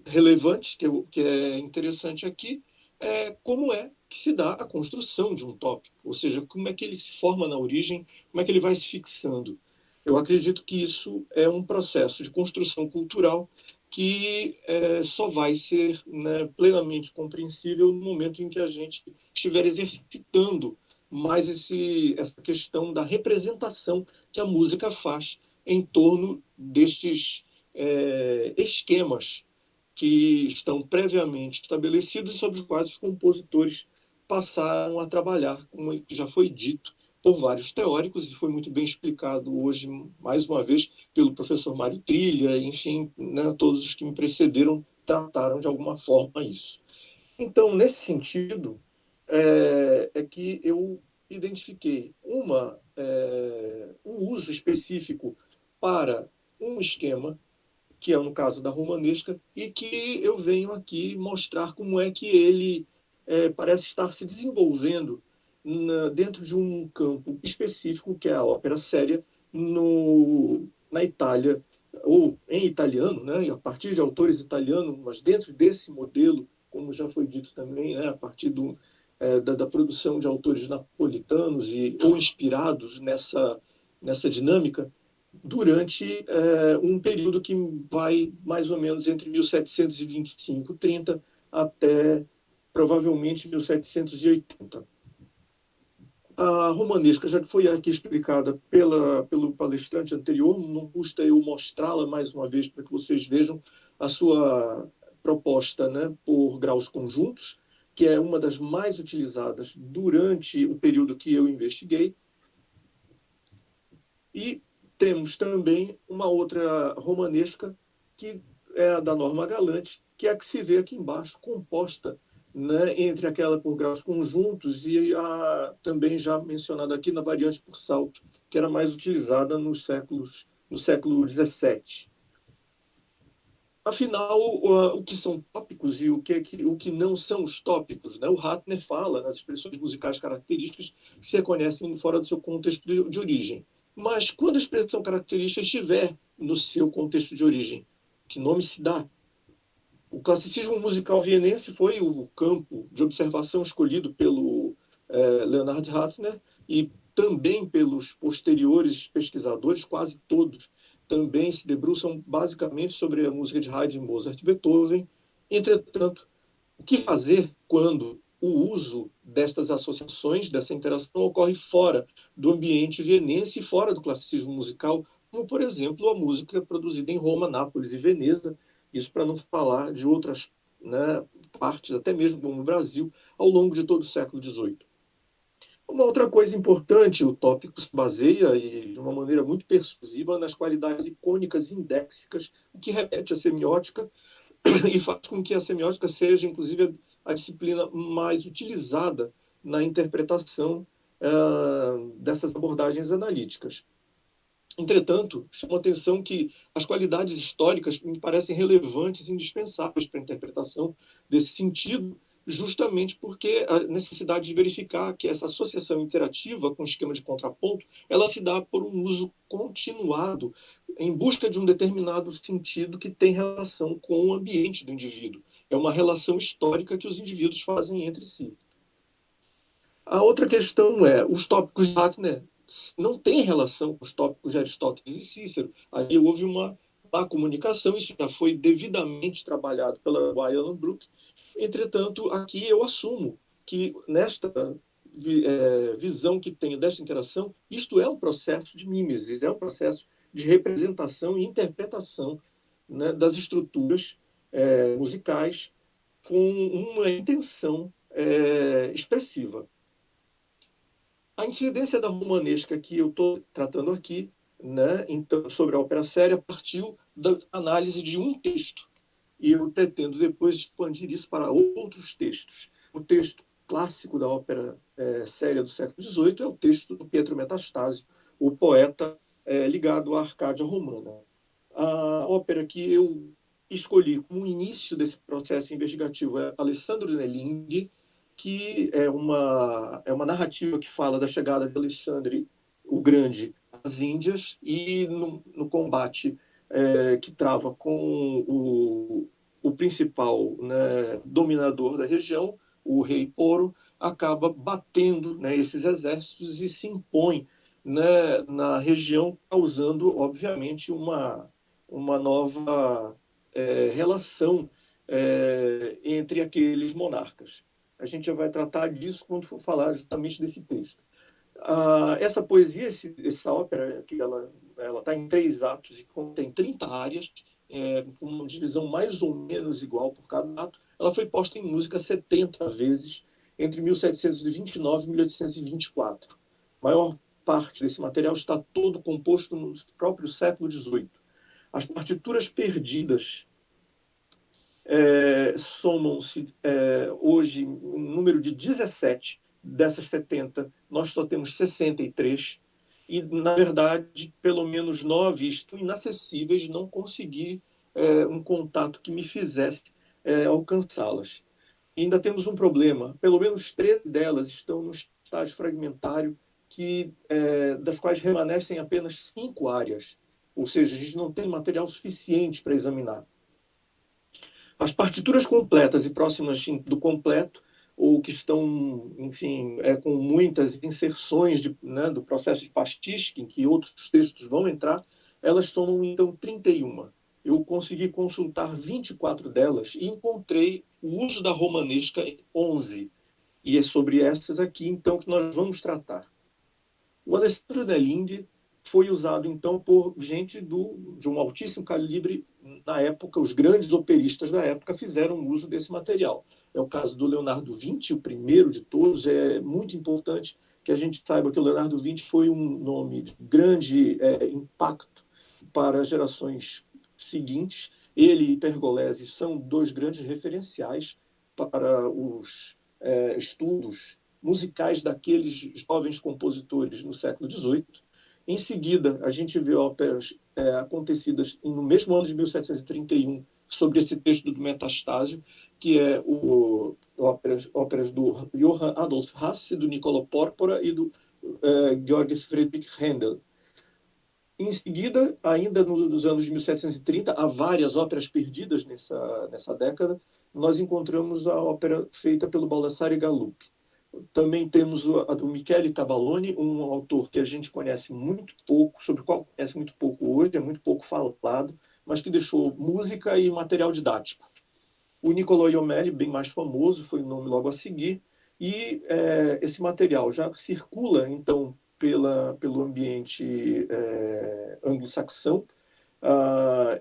relevante, que é interessante aqui, é como é que se dá a construção de um tópico, ou seja, como é que ele se forma na origem, como é que ele vai se fixando. Eu acredito que isso é um processo de construção cultural que só vai ser, né, plenamente compreensível no momento em que a gente estiver exercitando mais essa questão da representação que a música faz em torno destes esquemas que estão previamente estabelecidos e sobre os quais os compositores passaram a trabalhar, como já foi dito por vários teóricos, e foi muito bem explicado hoje, mais uma vez, pelo professor Mário Trilha, enfim, né, todos os que me precederam trataram de alguma forma isso. Então, nesse sentido, que eu identifiquei um uso específico para um esquema, que é no caso da romanesca, e que eu venho aqui mostrar como é que ele parece estar se desenvolvendo dentro de um campo específico, que é a ópera séria, na Itália, ou em italiano, né, a partir de autores italianos, mas dentro desse modelo, como já foi dito também, né, a partir da produção de autores napolitanos ou inspirados nessa dinâmica, durante um período que vai mais ou menos entre 1725, 30 até provavelmente 1780. A romanesca já foi aqui explicada pelo palestrante anterior, não custa eu mostrá-la mais uma vez para que vocês vejam a sua proposta, né, por graus conjuntos, que é uma das mais utilizadas durante o período que eu investiguei. E temos também uma outra romanesca, que é a da Norma Galante, que é a que se vê aqui embaixo, composta, né, entre aquela por graus conjuntos e a também já mencionada aqui na variante por salto, que era mais utilizada no século XVII. Afinal, o que são tópicos e o que não são os tópicos, né? O Ratner fala nas expressões musicais características que se reconhecem fora do seu contexto de origem. Mas quando a expressão característica estiver no seu contexto de origem, que nome se dá? O classicismo musical vienense foi o campo de observação escolhido pelo Leonhard Ratner e também pelos posteriores pesquisadores, quase todos, também se debruçam basicamente sobre a música de Haydn, Mozart e Beethoven. Entretanto, o que fazer quando o uso destas associações, dessa interação, ocorre fora do ambiente vienense e fora do classicismo musical, como, por exemplo, a música produzida em Roma, Nápoles e Veneza, isso para não falar de outras, né, partes, até mesmo como no Brasil, ao longo de todo o século XVIII. Uma outra coisa importante, o tópico se baseia, e de uma maneira muito persuasiva, nas qualidades icônicas e indéxicas, o que repete a semiótica e faz com que a semiótica seja, inclusive, a disciplina mais utilizada na interpretação dessas abordagens analíticas. Entretanto, chamo a atenção que as qualidades históricas me parecem relevantes e indispensáveis para a interpretação desse sentido, justamente porque a necessidade de verificar que essa associação interativa com o esquema de contraponto, ela se dá por um uso continuado em busca de um determinado sentido que tem relação com o ambiente do indivíduo. É uma relação histórica que os indivíduos fazem entre si. A outra questão é, os tópicos de Ratner não têm relação com os tópicos de Aristóteles e Cícero. Aí houve uma má comunicação, isso já foi devidamente trabalhado pela Alan Brooke. Entretanto, aqui eu assumo que nesta visão que tenho desta interação, isto é um processo de mimesis, é um processo de representação e interpretação, né, das estruturas musicais com uma intenção expressiva. A incidência da romanesca que eu estou tratando aqui, né, então, sobre a ópera séria, partiu da análise de um texto. E eu pretendo depois expandir isso para outros textos. O texto clássico da ópera séria do século XVIII é o texto do Pietro Metastasio, o poeta ligado à Arcádia Romana. A ópera que eu escolhi como início desse processo investigativo é Alessandro Nelinghi, que é uma narrativa que fala da chegada de Alexandre o Grande às Índias e no combate que trava com o principal, né, dominador da região, o rei Poro, acaba batendo, né, esses exércitos e se impõe, né, na região, causando, obviamente, uma nova relação entre aqueles monarcas. A gente já vai tratar disso quando for falar justamente desse texto. Essa poesia, essa ópera, que ela está em 3 atos e contém 30 áreas, com uma divisão mais ou menos igual por cada ato, ela foi posta em música 70 vezes entre 1729 e 1824. A maior parte desse material está todo composto no próprio século XVIII. As partituras perdidas somam-se hoje um número de 17. Dessas 70, nós só temos 63. E, na verdade, pelo menos 9 estão inacessíveis, não consegui um contato que me fizesse alcançá-las. E ainda temos um problema: pelo menos 13 delas estão no estágio fragmentário, das quais remanescem apenas 5 áreas. Ou seja, a gente não tem material suficiente para examinar. As partituras completas e próximas do completo, ou que estão, enfim, com muitas inserções né, do processo de pastiche, em que outros textos vão entrar, elas somam, então, 31. Eu consegui consultar 24 delas e encontrei o uso da romanesca em 11. E é sobre essas aqui, então, que nós vamos tratar. O Alessandro Delinde foi usado, então, por gente de um altíssimo calibre na época. Os grandes operistas da época fizeram uso desse material. É o caso do Leonardo Vinci, o primeiro de todos. É muito importante que a gente saiba que o Leonardo Vinci foi um nome de grande impacto para as gerações seguintes. Ele e Pergolesi são 2 grandes referenciais para os estudos musicais daqueles jovens compositores no século XVIII. Em seguida, a gente vê óperas acontecidas no mesmo ano de 1731 sobre esse texto do Metastásio, que é óperas do Johann Adolf Hasse, do Niccolò Porpora e do Georg Friedrich Händel. Em seguida, ainda nos anos de 1730, há várias óperas perdidas nessa década. Nós encontramos a ópera feita pelo Baldassare Galuppi. Também temos a do Michele Tabaloni, um autor que a gente conhece muito pouco, sobre o qual conhece muito pouco hoje, é muito pouco falado, mas que deixou música e material didático. O Niccolò Jommelli, bem mais famoso, foi o nome logo a seguir, e esse material já circula, então, pelo ambiente anglo-saxão,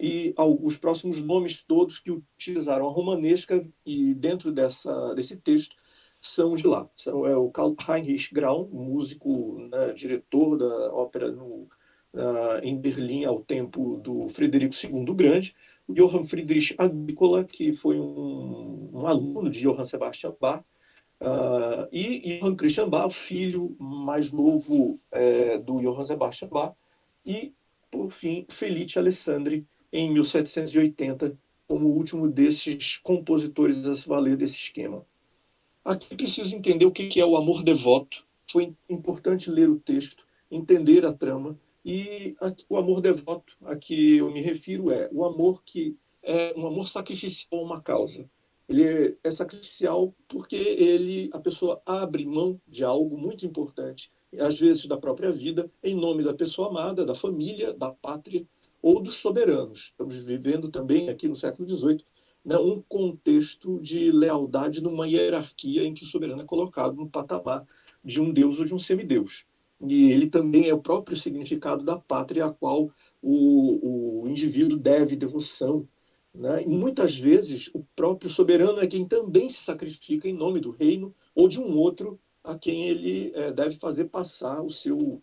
e os próximos nomes todos que utilizaram a romanesca e dentro desse texto são de lá. O Karl Heinrich Graun, músico, né, diretor da ópera em Berlim ao tempo do Frederico II o Grande, o Johann Friedrich Agricola, que foi um aluno de Johann Sebastian Bach, e Johann Christian Bach, o filho mais novo do Johann Sebastian Bach, e, por fim, Felice Alessandri, em 1780, como o último desses compositores a se valer desse esquema. Aqui preciso entender o que é o amor devoto. Foi importante ler o texto, entender a trama, e o amor devoto a que eu me refiro é o amor que é um amor sacrificial a uma causa. Ele é sacrificial porque a pessoa abre mão de algo muito importante, às vezes da própria vida, em nome da pessoa amada, da família, da pátria ou dos soberanos. Estamos vivendo também aqui no século XVIII, né, um contexto de lealdade numa hierarquia em que o soberano é colocado no patamar de um deus ou de um semideus. E ele também é o próprio significado da pátria a qual o indivíduo deve devoção. Né? E muitas vezes o próprio soberano é quem também se sacrifica em nome do reino ou de um outro a quem ele deve fazer passar o seu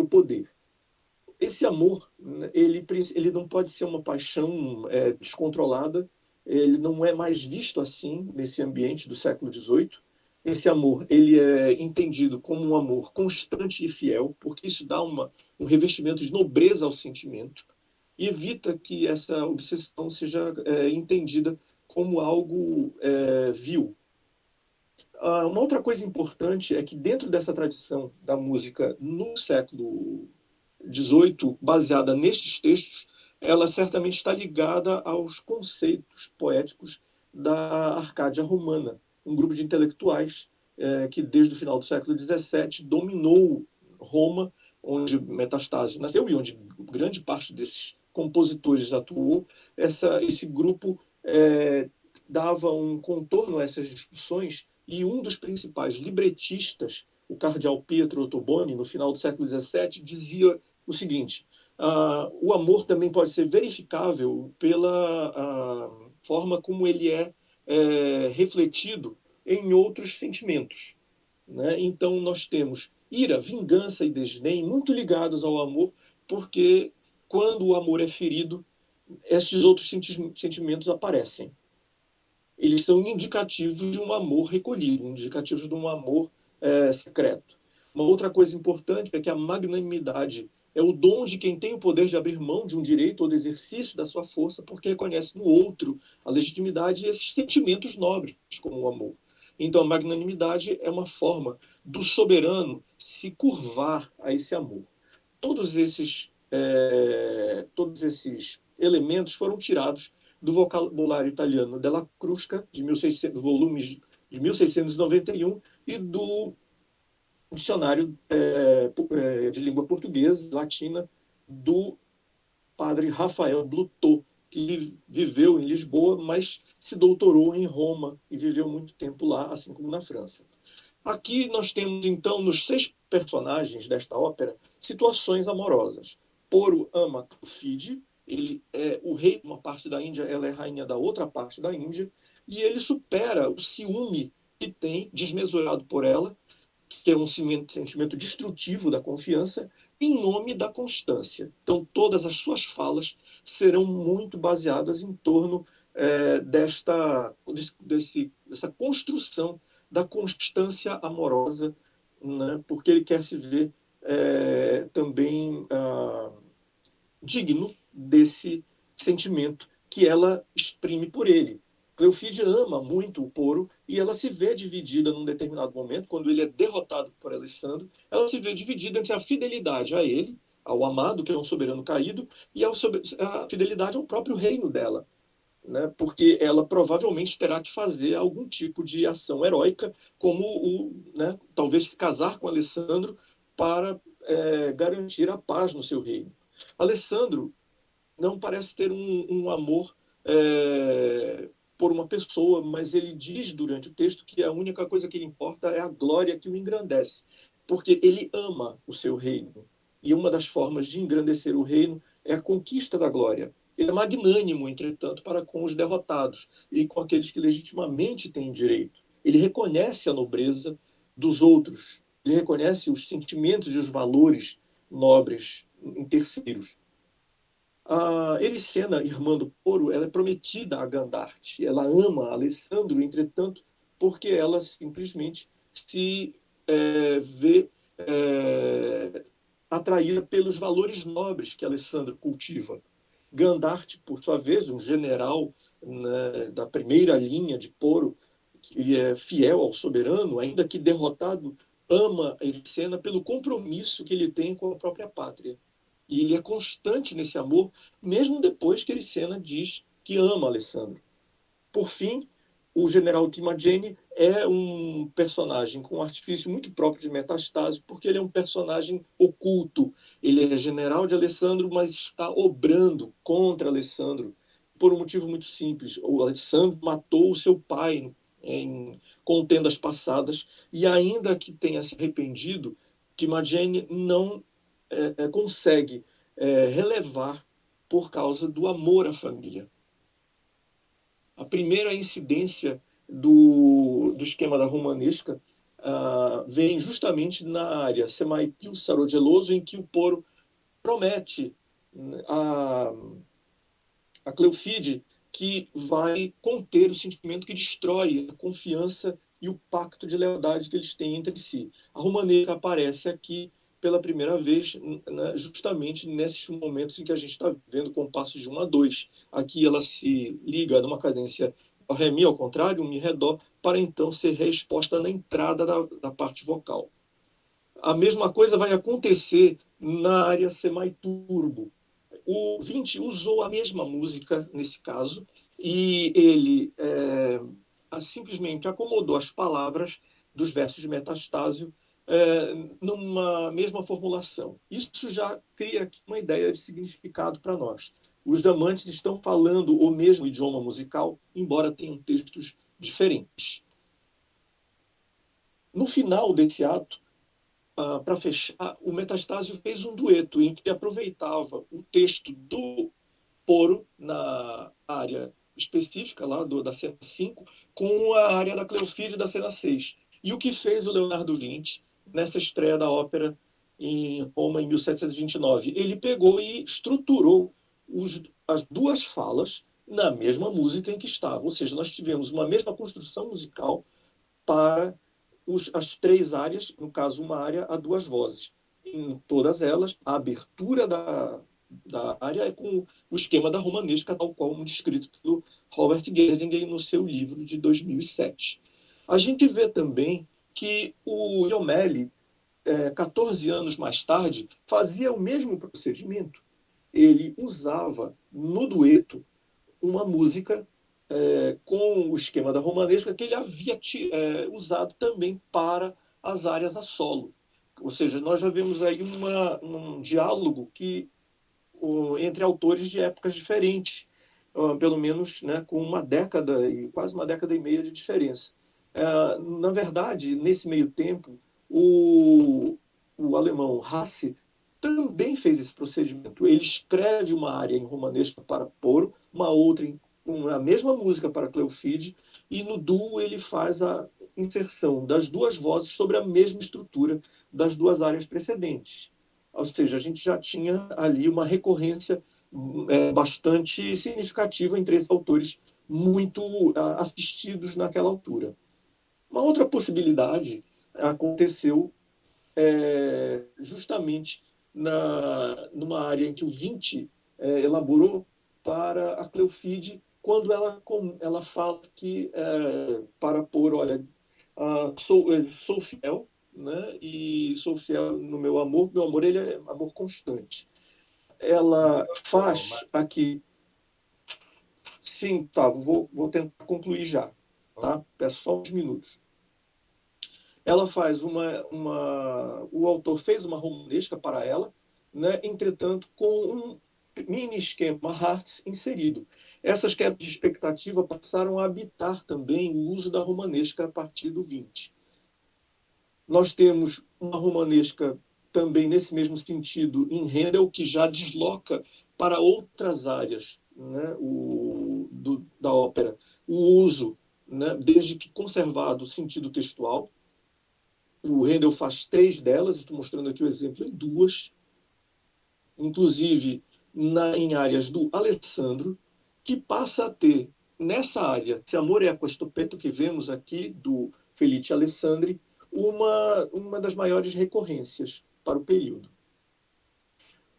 poder. Esse amor, ele não pode ser uma paixão descontrolada, ele não é mais visto assim nesse ambiente do século XVIII. Esse amor, ele é entendido como um amor constante e fiel, porque isso dá um revestimento de nobreza ao sentimento e evita que essa obsessão seja entendida como algo vil. Uma outra coisa importante é que dentro dessa tradição da música no século XVIII, baseada nestes textos, ela certamente está ligada aos conceitos poéticos da Arcádia Romana, um grupo de intelectuais que desde o final do século XVII dominou Roma, onde Metastasio nasceu e onde grande parte desses compositores atuou. Esse grupo dava um contorno a essas discussões, e um dos principais libretistas, o cardeal Pietro Ottoboni, no final do século XVII, dizia o seguinte: o amor também pode ser verificável pela forma como ele é refletido em outros sentimentos, né? Então, nós temos ira, vingança e desdém muito ligados ao amor, porque quando o amor é ferido, estes outros sentimentos aparecem. Eles são indicativos de um amor recolhido, indicativos de um amor secreto. Uma outra coisa importante é que a magnanimidade é o dom de quem tem o poder de abrir mão de um direito ou do exercício da sua força, porque reconhece no outro a legitimidade e esses sentimentos nobres, como o amor. Então, a magnanimidade é uma forma do soberano se curvar a esse amor. Todos esses elementos foram tirados do vocabulário italiano della Crusca, de 1600, volumes de 1691, e do dicionário de língua portuguesa e latina do padre Rafael Blutot, que viveu em Lisboa, mas se doutorou em Roma e viveu muito tempo lá, assim como na França. Aqui nós temos, então, nos 6 personagens desta ópera, situações amorosas. Poro ama Clofide, ele é o rei de uma parte da Índia, ela é rainha da outra parte da Índia, e ele supera o ciúme que tem, desmesurado por ela, que é um sentimento destrutivo da confiança, em nome da constância. Então, todas as suas falas serão muito baseadas em torno dessa construção da constância amorosa, né? Porque ele quer se ver também digno desse sentimento que ela exprime por ele. Cleofide ama muito o Poro e ela se vê dividida num determinado momento, quando ele é derrotado por Alessandro, ela se vê dividida entre a fidelidade a ele, ao amado, que é um soberano caído, e a fidelidade ao próprio reino dela, né? Porque ela provavelmente terá que fazer algum tipo de ação heróica, como talvez se casar com Alessandro para garantir a paz no seu reino. Alessandro não parece ter um amor por uma pessoa, mas ele diz durante o texto que a única coisa que lhe importa é a glória que o engrandece, porque ele ama o seu reino. E uma das formas de engrandecer o reino é a conquista da glória. Ele é magnânimo, entretanto, para com os derrotados e com aqueles que legitimamente têm direito. Ele reconhece a nobreza dos outros, ele reconhece os sentimentos e os valores nobres em terceiros. A Ericena, irmã do Poro, ela é prometida a Gandarte. Ela ama Alessandro, entretanto, porque ela simplesmente se vê atraída pelos valores nobres que Alessandro cultiva. Gandarte, por sua vez, um general, né, da primeira linha de Poro, que é fiel ao soberano, ainda que derrotado, ama Ericena pelo compromisso que ele tem com a própria pátria. E ele é constante nesse amor, mesmo depois que Ericena diz que ama Alessandro. Por fim, o general Timagene é um personagem com um artifício muito próprio de Metastasio, porque ele é um personagem oculto. Ele é general de Alessandro, mas está obrando contra Alessandro por um motivo muito simples. O Alessandro matou o seu pai em contendas passadas, e ainda que tenha se arrependido, Timagene não consegue relevar por causa do amor à família. A primeira incidência do esquema da romanesca vem justamente na área Semaipil Sarogeloso, em que o Poro promete a Cleofide que vai conter o sentimento que destrói a confiança e o pacto de lealdade que eles têm entre si. A romanesca aparece aqui pela primeira vez, né, justamente nesses momentos em que a gente está vendo compassos de 1 a 2. Aqui ela se liga numa cadência Ré Mi ao contrário, um Mi Ré Dó, para então ser reexposta na entrada da parte vocal. A mesma coisa vai acontecer na área semi-turbo. O Vinci usou a mesma música nesse caso e ele simplesmente acomodou as palavras dos versos de Metastasio numa mesma formulação. Isso já cria aqui uma ideia de significado para nós. Os amantes estão falando o mesmo idioma musical, embora tenham textos diferentes. No final desse ato, para fechar, o Metastasio fez um dueto em que aproveitava o texto do Poro na área específica lá da cena 5 com a área da Cleofide da cena 6. E o que fez o Leonardo Vinci nessa estreia da ópera em Roma em 1729? Ele pegou e estruturou as duas falas na mesma música em que estavam. Ou seja, nós tivemos uma mesma construção musical para as três áreas, no caso, uma área a duas vozes. Em todas elas, a abertura da área é com o esquema da romanesca, tal qual descrito pelo Robert Gerdingen no seu livro de 2007. A gente vê também que o Jommelli, 14 anos mais tarde, fazia o mesmo procedimento. Ele usava no dueto uma música com o esquema da romanesca que ele havia usado também para as áreas a solo. Ou seja, nós já vemos aí um diálogo entre autores de épocas diferentes, pelo menos, né, com uma década, quase uma década e meia de diferença. Na verdade, nesse meio tempo, o alemão Hasse também fez esse procedimento. Ele escreve uma área em romanesca para Poro, uma outra com a mesma música para Cleofide, e no duo ele faz a inserção das duas vozes sobre a mesma estrutura das duas áreas precedentes. Ou seja, a gente já tinha ali uma recorrência bastante significativa entre esses autores, muito assistidos naquela altura. Uma outra possibilidade aconteceu justamente numa área em que o Vinci elaborou para a Cleofide, quando ela fala que, para pôr, olha, sou fiel, né? E sou fiel no meu amor ele é amor constante. Ela faz aqui... Sim, tá, vou tentar concluir já, tá? Peço só uns minutos. Ela faz o autor fez uma romanesca para ela, né? Entretanto, com um mini esquema Hartz inserido. Essas quebras de expectativa passaram a habitar também o uso da romanesca a partir do 20. Nós temos uma romanesca também nesse mesmo sentido em Handel, que já desloca para outras áreas, né, da ópera o uso, né, desde que conservado o sentido textual. O Handel faz 3 delas, estou mostrando aqui o exemplo em 2, inclusive em áreas do Alessandro, que passa a ter, nessa área, Se Amore è questo petto, que vemos aqui, do Felice Alessandri, uma das maiores recorrências para o período.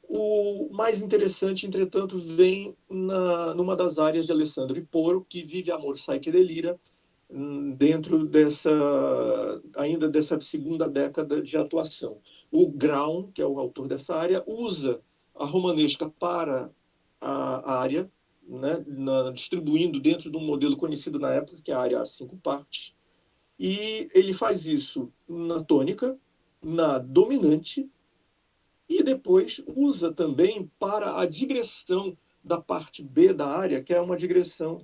O mais interessante, entretanto, vem numa das áreas de Alessandro e Poro, que vive amor sai que delira, dentro ainda dessa segunda década de atuação. O Graun, que é o autor dessa área, usa a romanesca para a área, né, distribuindo dentro de um modelo conhecido na época, que é a área a 5 partes, e ele faz isso na tônica, na dominante, e depois usa também para a digressão da parte B da área, que é uma digressão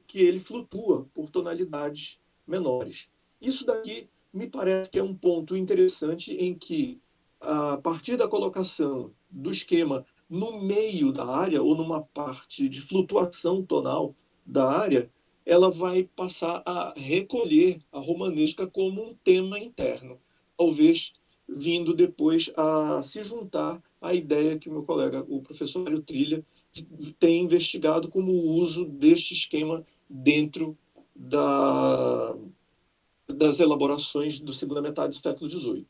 que ele flutua por tonalidades menores. Isso daqui me parece que é um ponto interessante em que, a partir da colocação do esquema no meio da área, ou numa parte de flutuação tonal da área, ela vai passar a recolher a romanesca como um tema interno, talvez vindo depois a se juntar à ideia que o meu colega, o professor Mário Trilha, tem investigado como o uso deste esquema dentro das elaborações da segunda metade do século XVIII.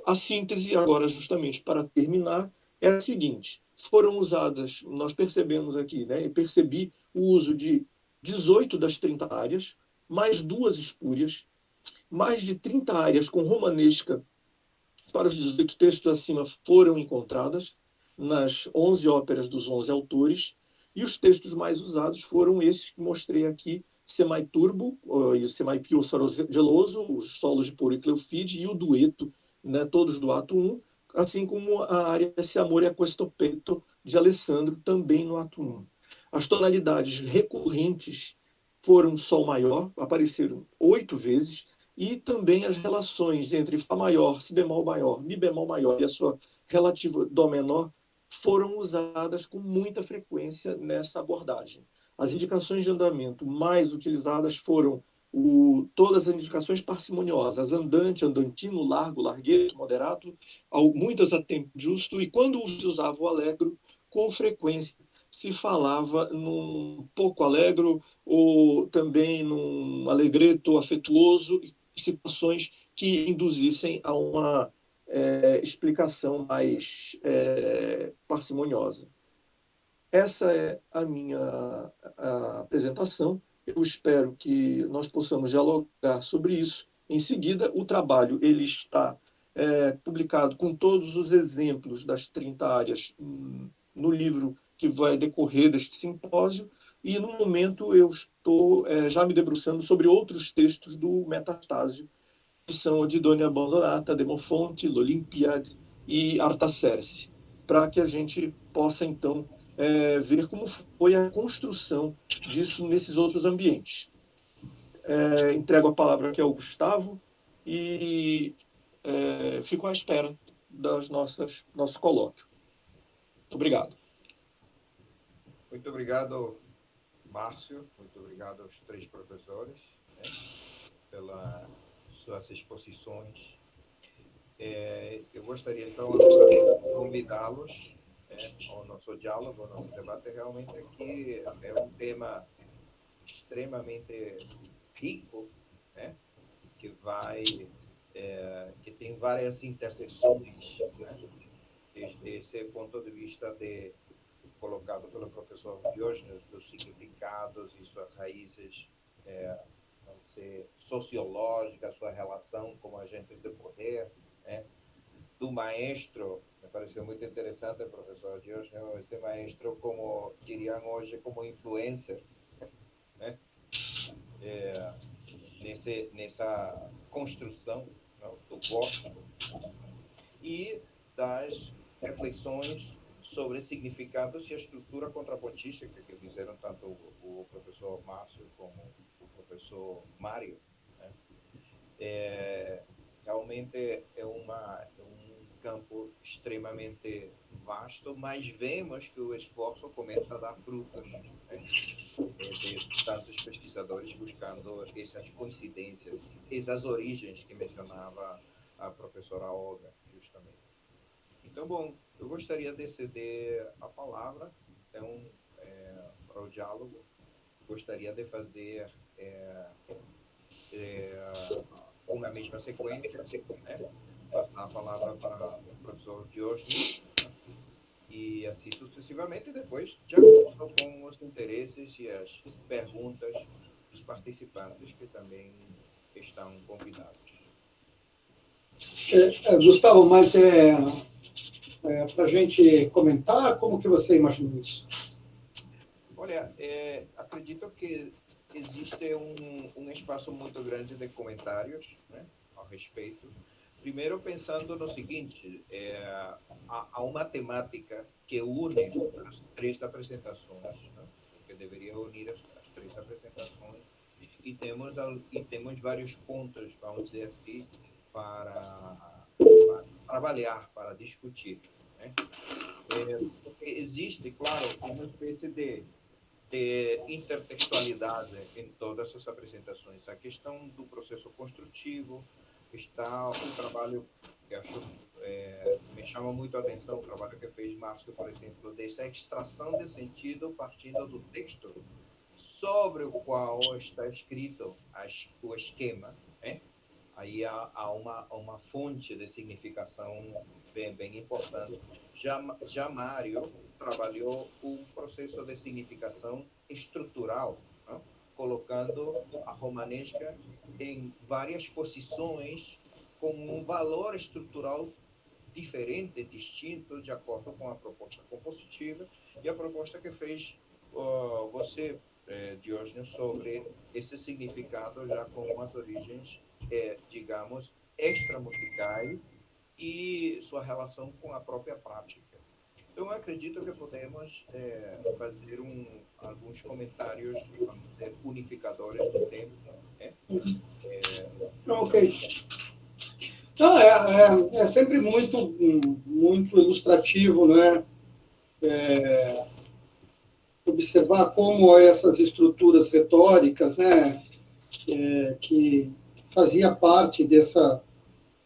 A síntese, agora, justamente para terminar, é a seguinte: foram usadas, nós percebemos aqui, né, eu percebi o uso de 18 das 30 áreas, mais 2 espúrias, mais de 30 áreas com romanesca para os 18 textos acima foram encontradas nas 11 óperas dos 11 autores, e os textos mais usados foram esses que mostrei aqui, Semaiturbo e o Semaipio Geloso, os solos de Poro e Cleofide e o dueto, né, todos do ato 1, assim como a área Se Amore a Questo Petto de Alessandro, também no ato 1. As tonalidades recorrentes foram Sol maior, apareceram 8 vezes, e também as relações entre Fá maior, Si bemol maior, Mi bemol maior e a sua relativa Dó menor foram usadas com muita frequência nessa abordagem. As indicações de andamento mais utilizadas foram todas as indicações parcimoniosas, andante, andantino, largo, largueto, moderato, muitas a tempo justo, e quando se usava o allegro, com frequência se falava num pouco allegro ou também num allegretto afetuoso, situações que induzissem a uma explicação mais parcimoniosa. Essa é a minha apresentação. Eu espero que nós possamos dialogar sobre isso. Em seguida, o trabalho ele está publicado com todos os exemplos das 30 áreas no livro que vai decorrer deste simpósio, e no momento eu estou já me debruçando sobre outros textos do Metastasio, que são de Dona Abandonata, Demofonte, l'Olympiade e Artaserse, para que a gente possa, então, ver como foi a construção disso nesses outros ambientes. Entrego a palavra aqui ao Gustavo e fico à espera das nosso colóquio. Muito obrigado. Muito obrigado, Márcio. Muito obrigado aos 3 professores, né, pelas suas exposições. Eu gostaria, então, de convidá-los ao nosso diálogo, ao nosso debate. Realmente aqui é um tema extremamente rico, né, que tem várias interseções, né, desde esse ponto de vista colocado pelo professor Diógenes, dos significados e suas raízes vamos dizer, sociológicas, sua relação com agentes de poder, né? Do maestro, me pareceu muito interessante, professor Diógenes, esse maestro, como diriam hoje, como influencer, né? Nessa construção, não, do gosto e das reflexões sobre significados e a estrutura contrapontística que fizeram tanto o professor Márcio como o professor Mário, né? Realmente é um campo extremamente vasto, mas vemos que o esforço começa a dar frutos, né? De tantos pesquisadores buscando essas coincidências, essas origens que mencionava a professora Olga, justamente. Então, bom, eu gostaria de ceder a palavra, então, para o diálogo. Gostaria de fazer uma mesma sequência, né? Passar a palavra para o professor Diógenes, né? E assim sucessivamente, e depois, de acordo com os interesses e as perguntas dos participantes que também estão convidados. Gustavo, mas para a gente comentar, como que você imagina isso? Olha, acredito que existe um espaço muito grande de comentários, né, ao respeito. Primeiro, pensando no seguinte, há uma temática que une as 3 apresentações, né, que deveria unir as 3 apresentações, e temos vários pontos, vamos dizer assim, para avaliar, para discutir, né? Porque existe, claro, uma espécie de intertextualidade em todas as apresentações. A questão do processo construtivo, está o trabalho que acho me chama muito a atenção, o trabalho que fez Márcio, por exemplo, dessa extração de sentido partindo do texto sobre o qual está escrito o esquema, né? Aí há uma fonte de significação bem importante. Já Mário trabalhou um processo de significação estrutural, né? colocando a romanesca em várias posições com um valor estrutural diferente, distinto, de acordo com a proposta compositiva e a proposta que fez você, Diógenes, sobre esse significado já com as origens, digamos, extramusicais e sua relação com a própria prática. Então, eu acredito que podemos fazer alguns comentários, vamos dizer, unificadores do tema. Né? Ok. Não, é sempre muito ilustrativo, né? Observar como essas estruturas retóricas, né? Que fazia parte dessa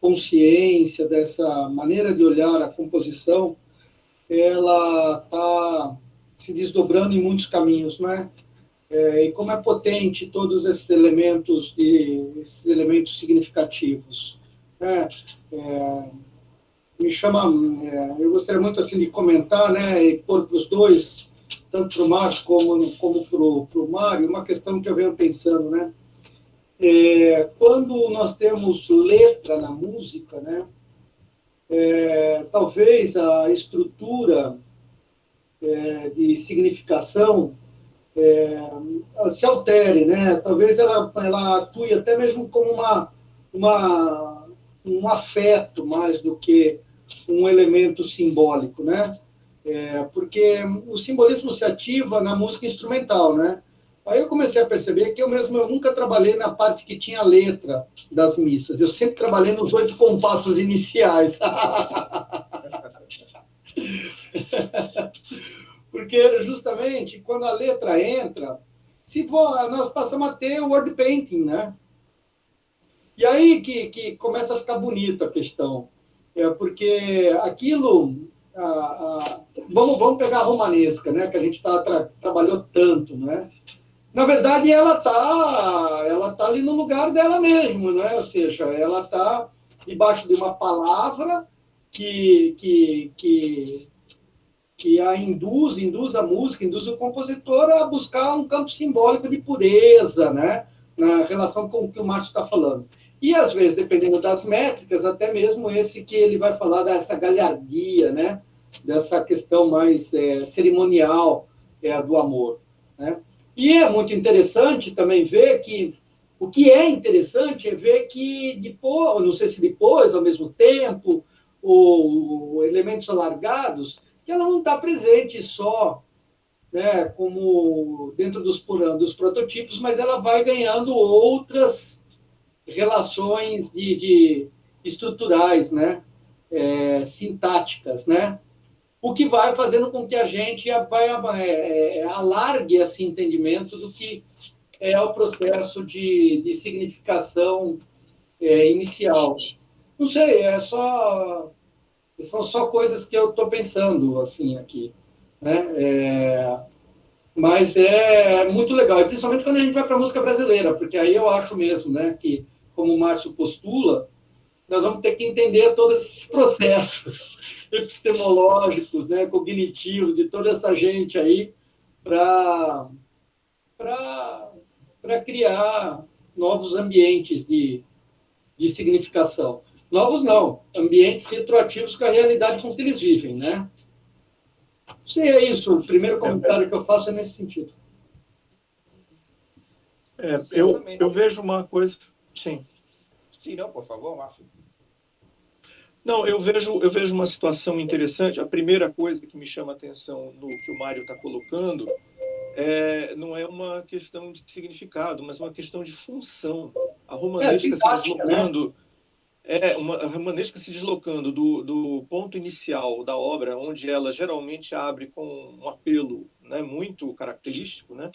consciência, dessa maneira de olhar a composição, ela está se desdobrando em muitos caminhos, né? E como é potente todos esses elementos significativos, né? Me chama, eu gostaria muito assim de comentar, né, e pôr para os dois, tanto para o Márcio como para o Mário, uma questão que eu venho pensando, né? Quando nós temos letra na música, né, talvez a estrutura de significação se altere, né? Talvez ela atue até mesmo como um afeto mais do que um elemento simbólico, né? Porque o simbolismo se ativa na música instrumental, né? Aí eu comecei a perceber que eu nunca trabalhei na parte que tinha letra das missas. Eu sempre trabalhei nos 8 compassos iniciais. Porque justamente quando a letra entra, nós passamos a ter o word painting, né? E aí que começa a ficar bonita a questão. Porque aquilo. Vamos pegar a romanesca, né? Que a gente trabalhou tanto, né? Na verdade, ela tá ali no lugar dela mesmo, né? Ou seja, ela está debaixo de uma palavra que a induz a música, induz o compositor a buscar um campo simbólico de pureza, né? Na relação com o que o Márcio está falando. E, às vezes, dependendo das métricas, até mesmo esse que ele vai falar dessa galhardia, né? Dessa questão mais cerimonial do amor. Né? E é muito interessante também ver que o que é interessante é ver que depois, não sei se depois, ao mesmo tempo, ou elementos alargados, que ela não está presente só, né, como dentro dos prototipos, mas ela vai ganhando outras relações de estruturais, né, sintáticas, né, o que vai fazendo com que a gente alargue esse entendimento do que é o processo de significação inicial. Não sei, são só coisas que eu estou pensando assim aqui, né? Mas é muito legal, e principalmente quando a gente vai para a música brasileira, porque aí eu acho mesmo, né, que, como o Márcio postula, nós vamos ter que entender todos esses processos epistemológicos, né, cognitivos, de toda essa gente aí, para criar novos ambientes de significação. Novos não, ambientes retroativos com a realidade com que eles vivem, né? Sim, é isso. O primeiro comentário que eu faço é nesse sentido. Eu vejo uma coisa... Sim. Sim, não, por favor, Márcio. Não, eu vejo uma situação interessante. A primeira coisa que me chama a atenção no que o Mário está colocando não é uma questão de significado, mas uma questão de função. A romanesca se deslocando... Né? A romanesca se deslocando do ponto inicial da obra, onde ela geralmente abre com um apelo, né, muito característico, né?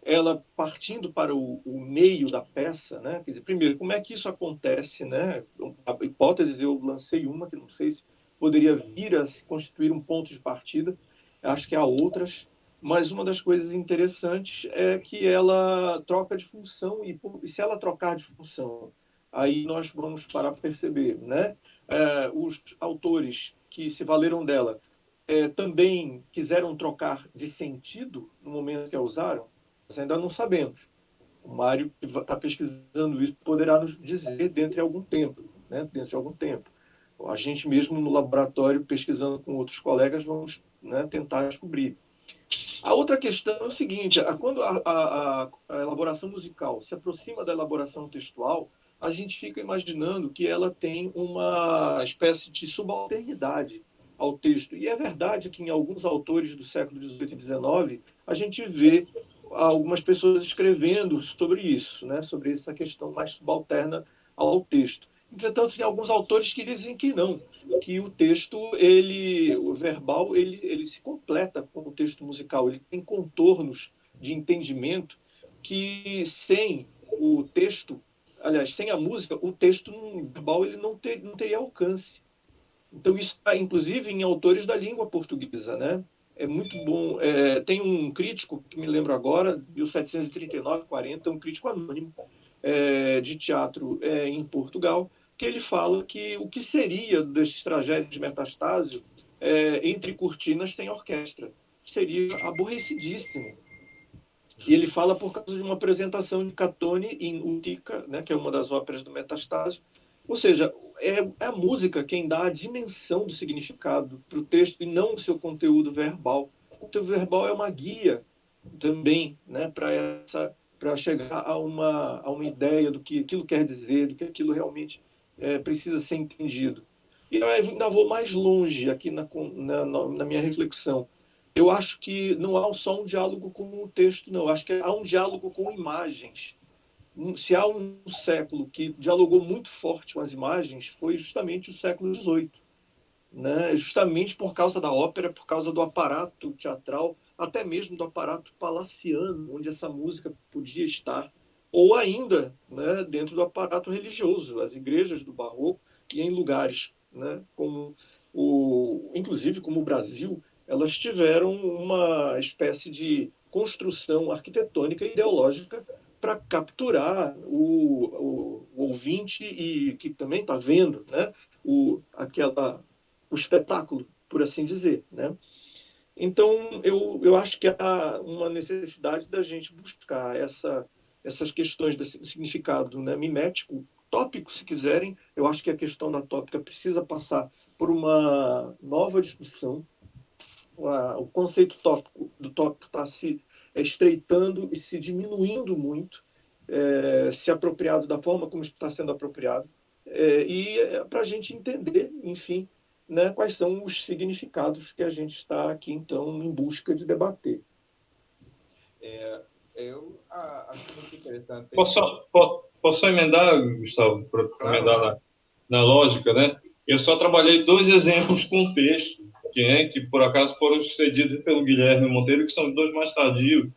Ela partindo para o meio da peça, né? Quer dizer, primeiro, como é que isso acontece, né? A hipótese, eu lancei uma que não sei se poderia vir a se constituir um ponto de partida, acho que há outras, mas uma das coisas interessantes é que ela troca de função, e se ela trocar de função, aí nós vamos parar para perceber, né? Os autores que se valeram dela também quiseram trocar de sentido no momento que a usaram, nós ainda não sabemos. O Mário, que está pesquisando isso, poderá nos dizer dentro de algum tempo, né? Dentro de algum tempo. A gente mesmo no laboratório, pesquisando com outros colegas, vamos, né, tentar descobrir. A outra questão é o seguinte: quando a elaboração musical se aproxima da elaboração textual, a gente fica imaginando que ela tem uma espécie de subalternidade ao texto. E é verdade que em alguns autores do século XVIII e XIX, a gente vê algumas pessoas escrevendo sobre isso, né? Sobre essa questão mais subalterna ao texto. Entretanto, tem alguns autores que dizem que não, que o texto, o verbal, ele se completa com o texto musical, ele tem contornos de entendimento que sem o texto, aliás, sem a música, o texto verbal ele não teria alcance. Então isso está, inclusive, em autores da língua portuguesa, né? É muito bom. Tem um crítico, que me lembro agora, 1739-40, um crítico anônimo de teatro em Portugal, que ele fala que o que seria desses tragédias de Metastásio entre cortinas sem orquestra seria aborrecidíssimo. E ele fala por causa de uma apresentação de Catone em Utica, né, que é uma das óperas do Metastásio. Ou seja, é a música quem dá a dimensão do significado para o texto e não o seu conteúdo verbal. O conteúdo verbal é uma guia também, né, para chegar a uma ideia do que aquilo quer dizer, do que aquilo realmente precisa ser entendido. E eu ainda vou mais longe aqui na minha reflexão. Eu acho que não há só um diálogo com o texto, não. Eu acho que há um diálogo com imagens. Se há um século que dialogou muito forte com as imagens, foi justamente o século XVIII, né? Justamente por causa da ópera, por causa do aparato teatral, até mesmo do aparato palaciano, onde essa música podia estar, ou ainda, né, dentro do aparato religioso, as igrejas do Barroco, e em lugares, né, inclusive como o Brasil, elas tiveram uma espécie de construção arquitetônica e ideológica para capturar o ouvinte e que também está vendo, né, o espetáculo, por assim dizer, né? Então, eu acho que há uma necessidade da gente buscar essas questões desse significado, né, mimético, tópico, se quiserem. Eu acho que a questão da tópica precisa passar por uma nova discussão. O conceito do tópico está se estreitando e se diminuindo muito, se apropriado da forma como está sendo apropriado, para a gente entender, enfim, né, quais são os significados que a gente está aqui, então, em busca de debater. Eu acho muito interessante. Posso emendar, Gustavo, para Claro. emendar na lógica, né? Eu só trabalhei 2 exemplos com texto, que por acaso foram cedidos pelo Guilherme Monteiro, que são os 2 mais tardios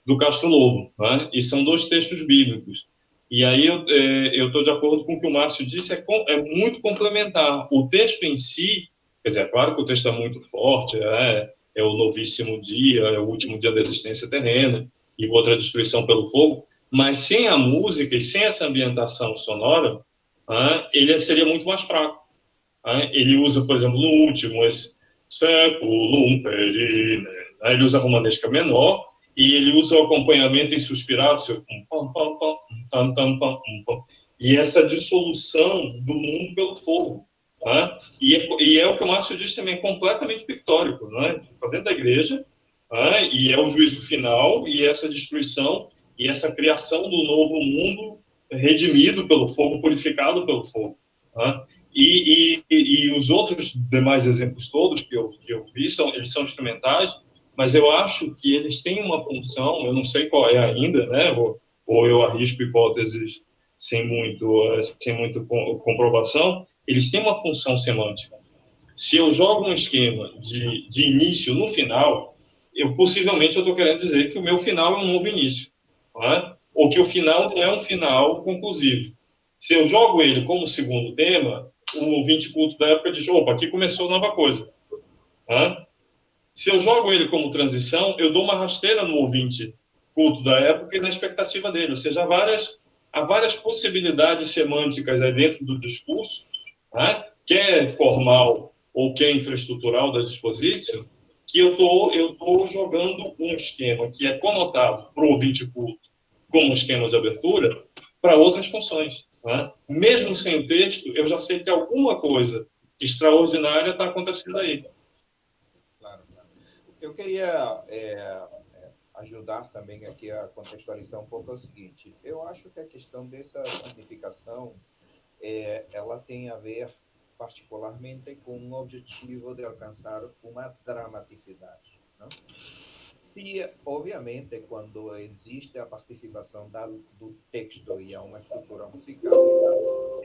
do Castro Lobo, né? E são 2 textos bíblicos. E aí eu estou de acordo com o que o Márcio disse, é muito complementar. O texto em si, quer dizer, é claro que o texto é muito forte, é o novíssimo dia, é o último dia da existência terrena, e outra destruição pelo fogo, mas sem a música e sem essa ambientação sonora, ele seria muito mais fraco. Ele usa, por exemplo, no último, esse século perine, ele usa a romanesca menor, e ele usa o acompanhamento em suspirado, e essa dissolução do mundo pelo fogo. E é o que o Márcio disse também, completamente pictórico. Está dentro da igreja, e é o juízo final, e essa destruição, e essa criação do novo mundo redimido pelo fogo, purificado pelo fogo. E os outros demais exemplos todos que eu vi, eles são instrumentais, mas eu acho que eles têm uma função, eu não sei qual é ainda, né? Ou eu arrisco hipóteses sem muito comprovação, eles têm uma função semântica. Se eu jogo um esquema de início no final, possivelmente eu estou querendo dizer que o meu final é um novo início, ou que o final não é um final conclusivo. Se eu jogo ele como segundo tema, o ouvinte culto da época diz, opa, aqui começou nova coisa. Se eu jogo ele como transição, eu dou uma rasteira no ouvinte culto da época e na expectativa dele. Ou seja, há várias possibilidades semânticas aí dentro do discurso, quer formal ou quer infraestrutural da disposição, que eu tô jogando um esquema que é conotado para o ouvinte culto como esquema de abertura para outras funções. Né? Mesmo sem o texto, eu já sei que alguma coisa extraordinária está acontecendo aí. Claro, claro. Eu queria ajudar também aqui a contextualizar um pouco o seguinte. Eu acho que a questão dessa significação ela tem a ver particularmente com o objetivo de alcançar uma dramaticidade. Não? E, obviamente, quando existe a participação do texto e há uma estrutura musical,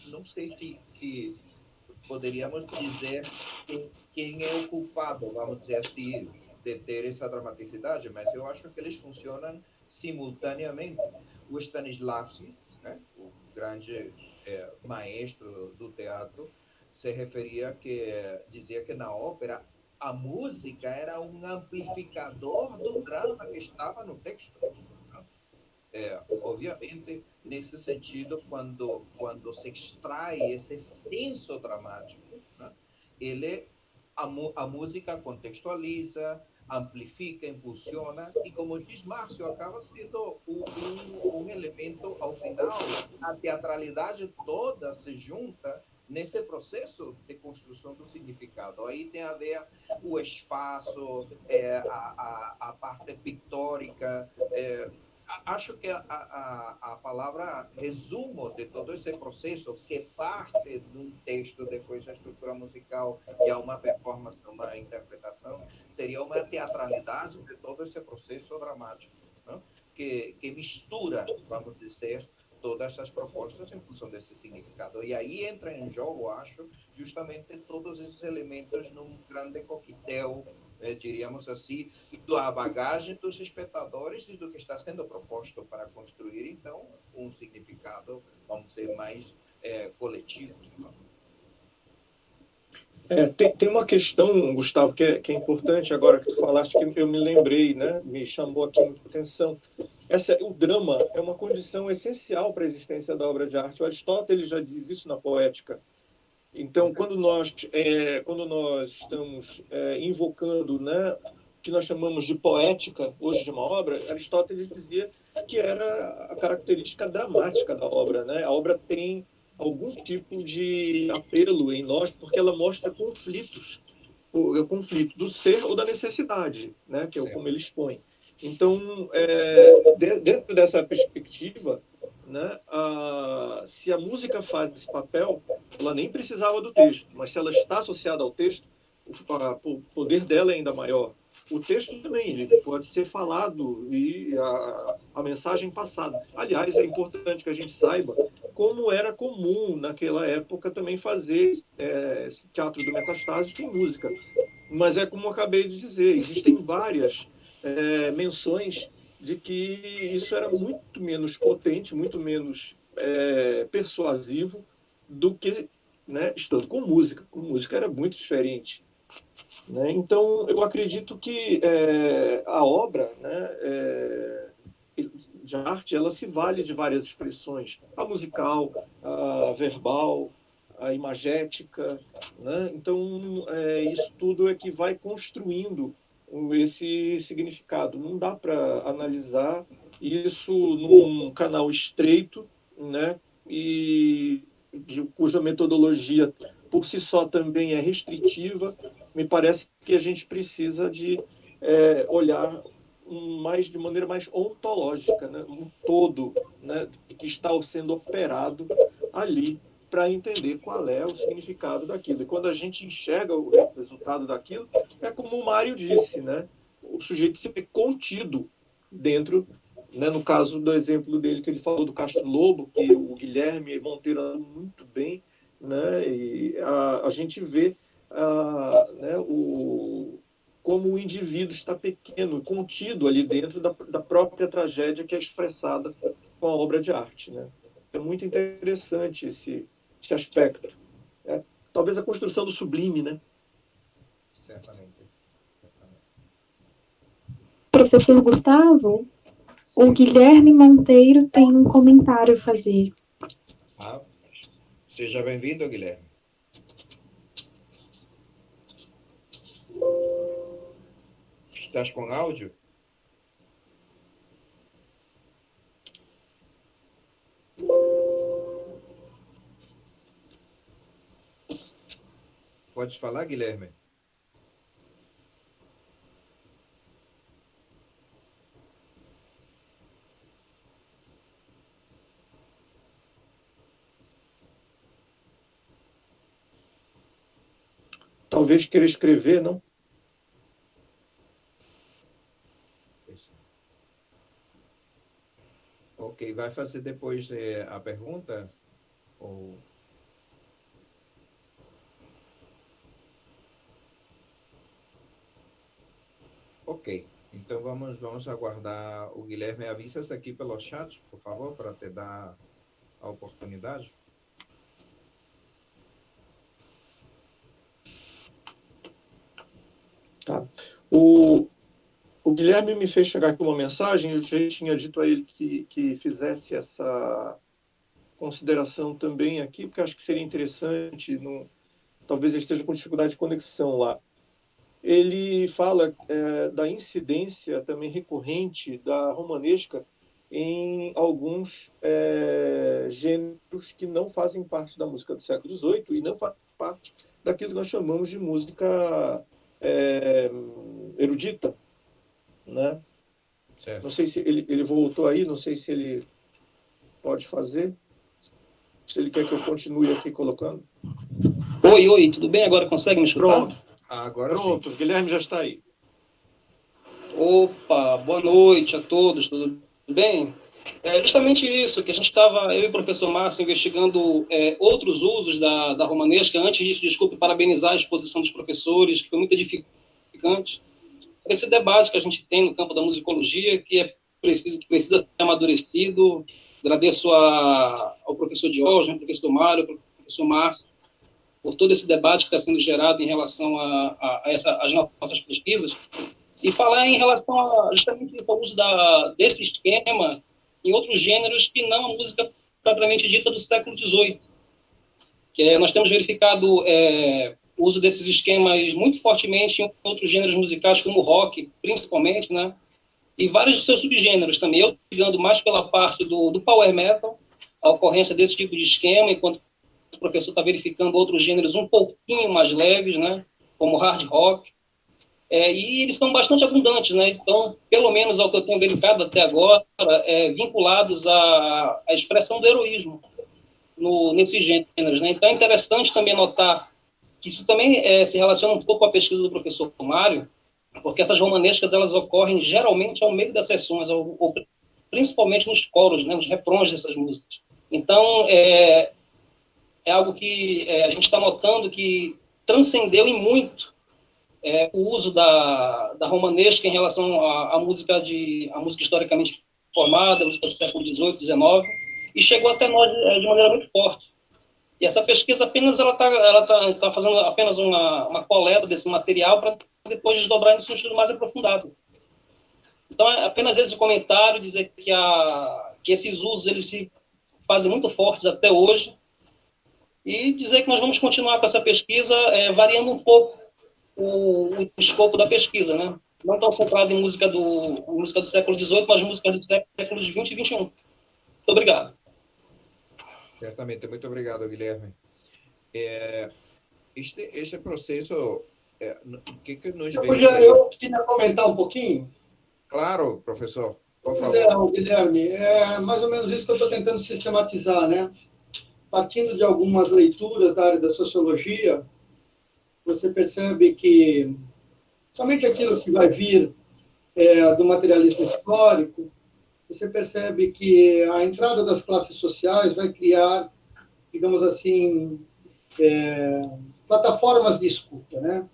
não sei se poderíamos dizer quem é o culpado, vamos dizer assim, de ter essa dramaticidade, mas eu acho que eles funcionam simultaneamente. O Stanislavski, né, o grande maestro do teatro, se referia dizia que na ópera a música era um amplificador do drama que estava no texto. Obviamente, nesse sentido, quando se extrai esse senso dramático, né, a música contextualiza, amplifica, impulsiona, e como diz Márcio, acaba sendo um elemento, ao final, a teatralidade toda se junta nesse processo de construção do significado. Aí tem a ver o espaço, a parte pictórica, acho que a palavra resumo de todo esse processo, que parte de um texto, depois da estrutura musical, e há uma performance, uma interpretação, seria uma teatralidade de todo esse processo dramático, não? Que mistura, vamos dizer, todas essas propostas em função desse significado. E aí entra em jogo, acho, justamente todos esses elementos num grande coquetel, diríamos assim, da bagagem dos espectadores e do que está sendo proposto para construir, então, um significado, vamos dizer, mais coletivo. Tem uma questão, Gustavo, que é importante agora que tu falaste, que eu me lembrei, né? Me chamou aqui muita atenção. O drama é uma condição essencial para a existência da obra de arte. O Aristóteles já diz isso na Poética. Então, quando nós estamos invocando, né, o que nós chamamos de poética hoje de uma obra, Aristóteles dizia que era a característica dramática da obra, né? A obra tem algum tipo de apelo em nós porque ela mostra conflitos, o conflito do ser ou da necessidade, né, que é como ele expõe. Então, dentro dessa perspectiva, né, se a música faz esse papel, ela nem precisava do texto, mas se ela está associada ao texto, o poder dela é ainda maior. O texto também ele pode ser falado e a mensagem passada. Aliás, é importante que a gente saiba como era comum naquela época também fazer esse teatro do metastásico em música. Mas é como eu acabei de dizer, existem várias menções de que isso era muito menos potente, muito menos persuasivo do que, né, estando com música. Com música era muito diferente. Né? Então, eu acredito que a obra, né, de arte, ela se vale de várias expressões. A musical, a verbal, a imagética. Né? Então, isso tudo é que vai construindo esse significado. Não dá para analisar isso num canal estreito, né? Cuja metodologia por si só também é restritiva. Me parece que a gente precisa de olhar de maneira mais ontológica, né? Um todo, né, que está sendo operado ali para entender qual é o significado daquilo. E quando a gente enxerga o resultado daquilo, é como o Mário disse, né? O sujeito se vê contido dentro, né, no caso do exemplo dele que ele falou do Castro Lobo, que o Guilherme Monteiro muito bem, né? E a gente vê né, como o indivíduo está pequeno, contido ali dentro da própria tragédia que é expressada com a obra de arte. Né? É muito interessante esse aspecto. Talvez a construção do sublime, né? Certamente. Professor Gustavo, o Guilherme Monteiro tem um comentário a fazer. Seja bem-vindo, Guilherme. Estás com áudio? Podes falar, Guilherme? Talvez queira escrever, não? Ok, vai fazer depois a pergunta? Ou... Ok, então vamos aguardar o Guilherme. Avisa-se aqui pelo chat, por favor, para te dar a oportunidade. Tá. O Guilherme me fez chegar aqui uma mensagem, eu já tinha dito a ele que fizesse essa consideração também aqui, porque acho que seria interessante, talvez ele esteja com dificuldade de conexão lá. Ele fala da incidência também recorrente da romanesca em alguns gêneros que não fazem parte da música do século XVIII e não fazem parte daquilo que nós chamamos de música erudita, né? Certo. Não sei se ele voltou aí, não sei se ele pode fazer, se ele quer que eu continue aqui colocando. Oi, tudo bem? Agora consegue me escutar? Pronto, Agora pronto, sim. o Guilherme já está aí. Opa, boa noite a todos, tudo bem? É justamente isso, que a gente estava, eu e o professor Márcio, investigando outros usos da romanesca. Antes disso, desculpe, parabenizar a exposição dos professores, que foi muito edificante. Esse debate que a gente tem no campo da musicologia, que precisa ser amadurecido. Agradeço ao professor Diógenes, ao professor Mário, ao professor Márcio, por todo esse debate que está sendo gerado em relação às nossas pesquisas, e falar em relação justamente ao uso desse esquema em outros gêneros que não a música propriamente dita do século XVIII. Nós temos verificado o uso desses esquemas muito fortemente em outros gêneros musicais, como o rock, principalmente, né? E vários dos seus subgêneros também. Eu ligando mais pela parte do power metal, a ocorrência desse tipo de esquema, enquanto o professor está verificando outros gêneros um pouquinho mais leves, né? Como hard rock. E eles são bastante abundantes, né? Então, pelo menos ao que eu tenho verificado até agora, vinculados à expressão do heroísmo nesses gêneros, né? Então, é interessante também notar que isso também se relaciona um pouco com a pesquisa do professor Mário, porque essas romanescas elas ocorrem geralmente ao meio das sessões, ou principalmente nos coros, né? Nos refrões dessas músicas. Então, é algo que a gente está notando que transcendeu em muito o uso da romanesca em relação à música historicamente formada, a música do século XVIII, XIX, e chegou até nós de maneira muito forte. E essa pesquisa apenas ela tá fazendo apenas uma coleta desse material para depois desdobrar isso em um estudo mais aprofundado. Então, é apenas esse comentário, dizer que esses usos eles se fazem muito fortes até hoje, e dizer que nós vamos continuar com essa pesquisa, variando um pouco o escopo da pesquisa, né? Não tão centrado em música do século XVIII, mas músicas dos séculos XX e XXI. Muito obrigado. Certamente, muito obrigado, Guilherme. Este processo, o que nos vem... Eu queria comentar um pouquinho? Claro, professor, por Pois favor. Guilherme, é mais ou menos isso que eu estou tentando sistematizar, né? Partindo de algumas leituras da área da sociologia, você percebe que somente aquilo que vai vir do materialismo histórico, você percebe que a entrada das classes sociais vai criar, digamos assim, plataformas de escuta, né?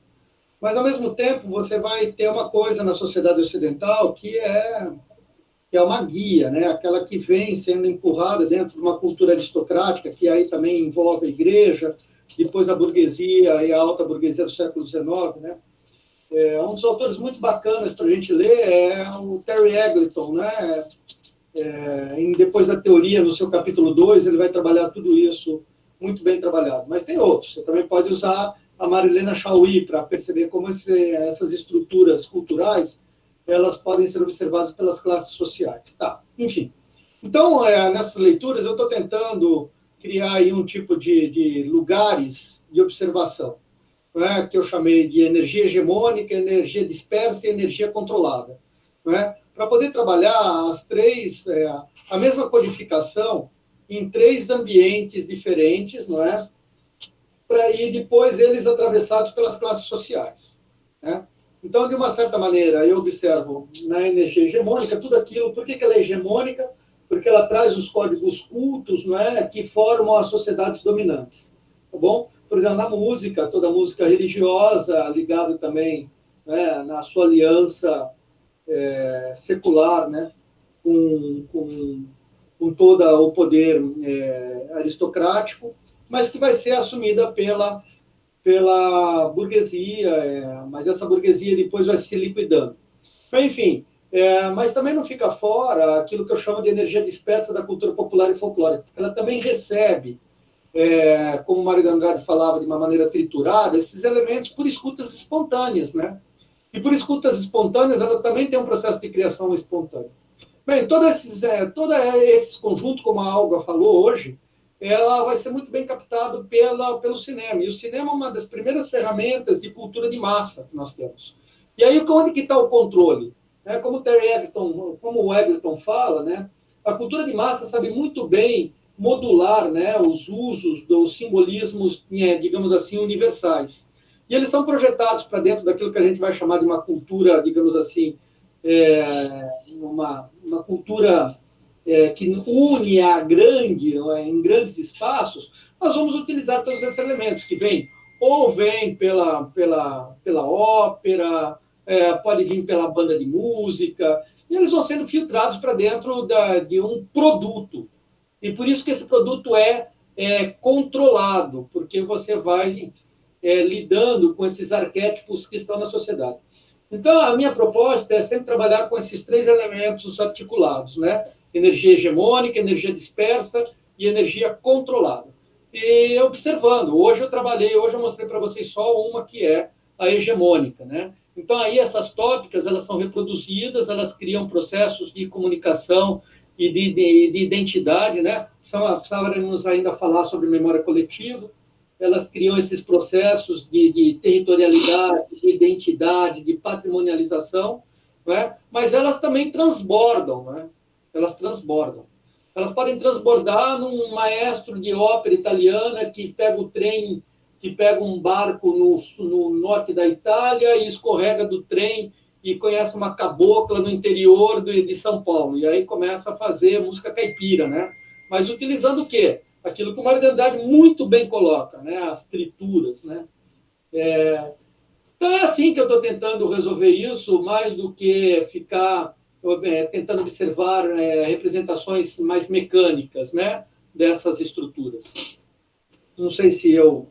Mas, ao mesmo tempo, você vai ter uma coisa na sociedade ocidental que é uma guia, né? Aquela que vem sendo empurrada dentro de uma cultura aristocrática, que aí também envolve a igreja, depois a burguesia e a alta burguesia do século XIX, né? Um dos autores muito bacanas para a gente ler é o Terry Eggleton, né? Depois da teoria, no seu capítulo 2, ele vai trabalhar tudo isso muito bem trabalhado. Mas tem outros. Você também pode usar a Marilena Chauí para perceber como essas estruturas culturais elas podem ser observadas pelas classes sociais. Tá, enfim. Então, nessas leituras, eu estou tentando criar aí um tipo de lugares de observação. né, que eu chamei de energia hegemônica, energia dispersa e energia controlada, né, para poder trabalhar as três, a mesma codificação em três ambientes diferentes, não é? E depois eles atravessados pelas classes sociais, né? Então, de uma certa maneira, eu observo na energia hegemônica tudo aquilo. Por que ela é hegemônica? Porque ela traz os códigos cultos, não é, que formam as sociedades dominantes, tá bom? Por exemplo, na música, toda música religiosa, ligado também, né, na sua aliança secular, né, com todo o poder aristocrático, mas que vai ser assumida pela burguesia, mas essa burguesia depois vai se liquidando. Enfim, mas também não fica fora aquilo que eu chamo de energia dispersa da cultura popular e folclórica. Ela também recebe, como o Mário de Andrade falava, de uma maneira triturada, esses elementos por escutas espontâneas, né? E por escutas espontâneas, ela também tem um processo de criação espontânea. Bem, todo esse conjunto, como a Alga falou hoje, ela vai ser muito bem captado pelo cinema. E o cinema é uma das primeiras ferramentas de cultura de massa que nós temos. E aí, onde que está o controle? Como o Egerton fala, né, a cultura de massa sabe muito bem modular, né, os usos dos simbolismos, digamos assim, universais. E eles são projetados para dentro daquilo que a gente vai chamar de uma cultura, digamos assim, uma cultura que une em grandes espaços. Nós vamos utilizar todos esses elementos que vêm pela ópera, pode vir pela banda de música, e eles vão sendo filtrados para dentro de um produto. E por isso que esse produto é controlado, porque você vai lidando com esses arquétipos que estão na sociedade. Então, a minha proposta é sempre trabalhar com esses três elementos articulados, né? Energia hegemônica, energia dispersa e energia controlada. E observando, hoje eu mostrei para vocês só uma que é a hegemônica, né? Então, aí essas tópicas, elas são reproduzidas, elas criam processos de comunicação e de identidade, né? Precisávamos ainda falar sobre memória coletiva. Elas criam esses processos de territorialidade, de identidade, de patrimonialização, né? Mas elas também transbordam, né? Elas transbordam. Elas podem transbordar num maestro de ópera italiana que pega o trem, que pega um barco no norte da Itália e escorrega do trem e conhece uma cabocla no interior de São Paulo. E aí começa a fazer música caipira, né? Mas utilizando o quê? Aquilo que o Mário de Andrade muito bem coloca, né? As trituras, né? Então é assim que eu estou tentando resolver isso, mais do que ficar tentando observar representações mais mecânicas, né? Dessas estruturas. Não sei se eu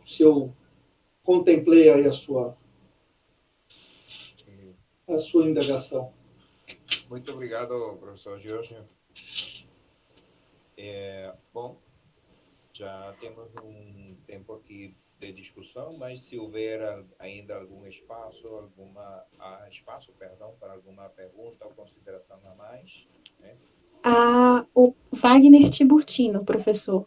contemplei aí a sua indagação. Muito obrigado, professor Jorge. Bom, já temos um tempo aqui de discussão, mas se houver ainda algum espaço, para alguma pergunta ou consideração a mais, né? O Wagner Tiburtino, professor.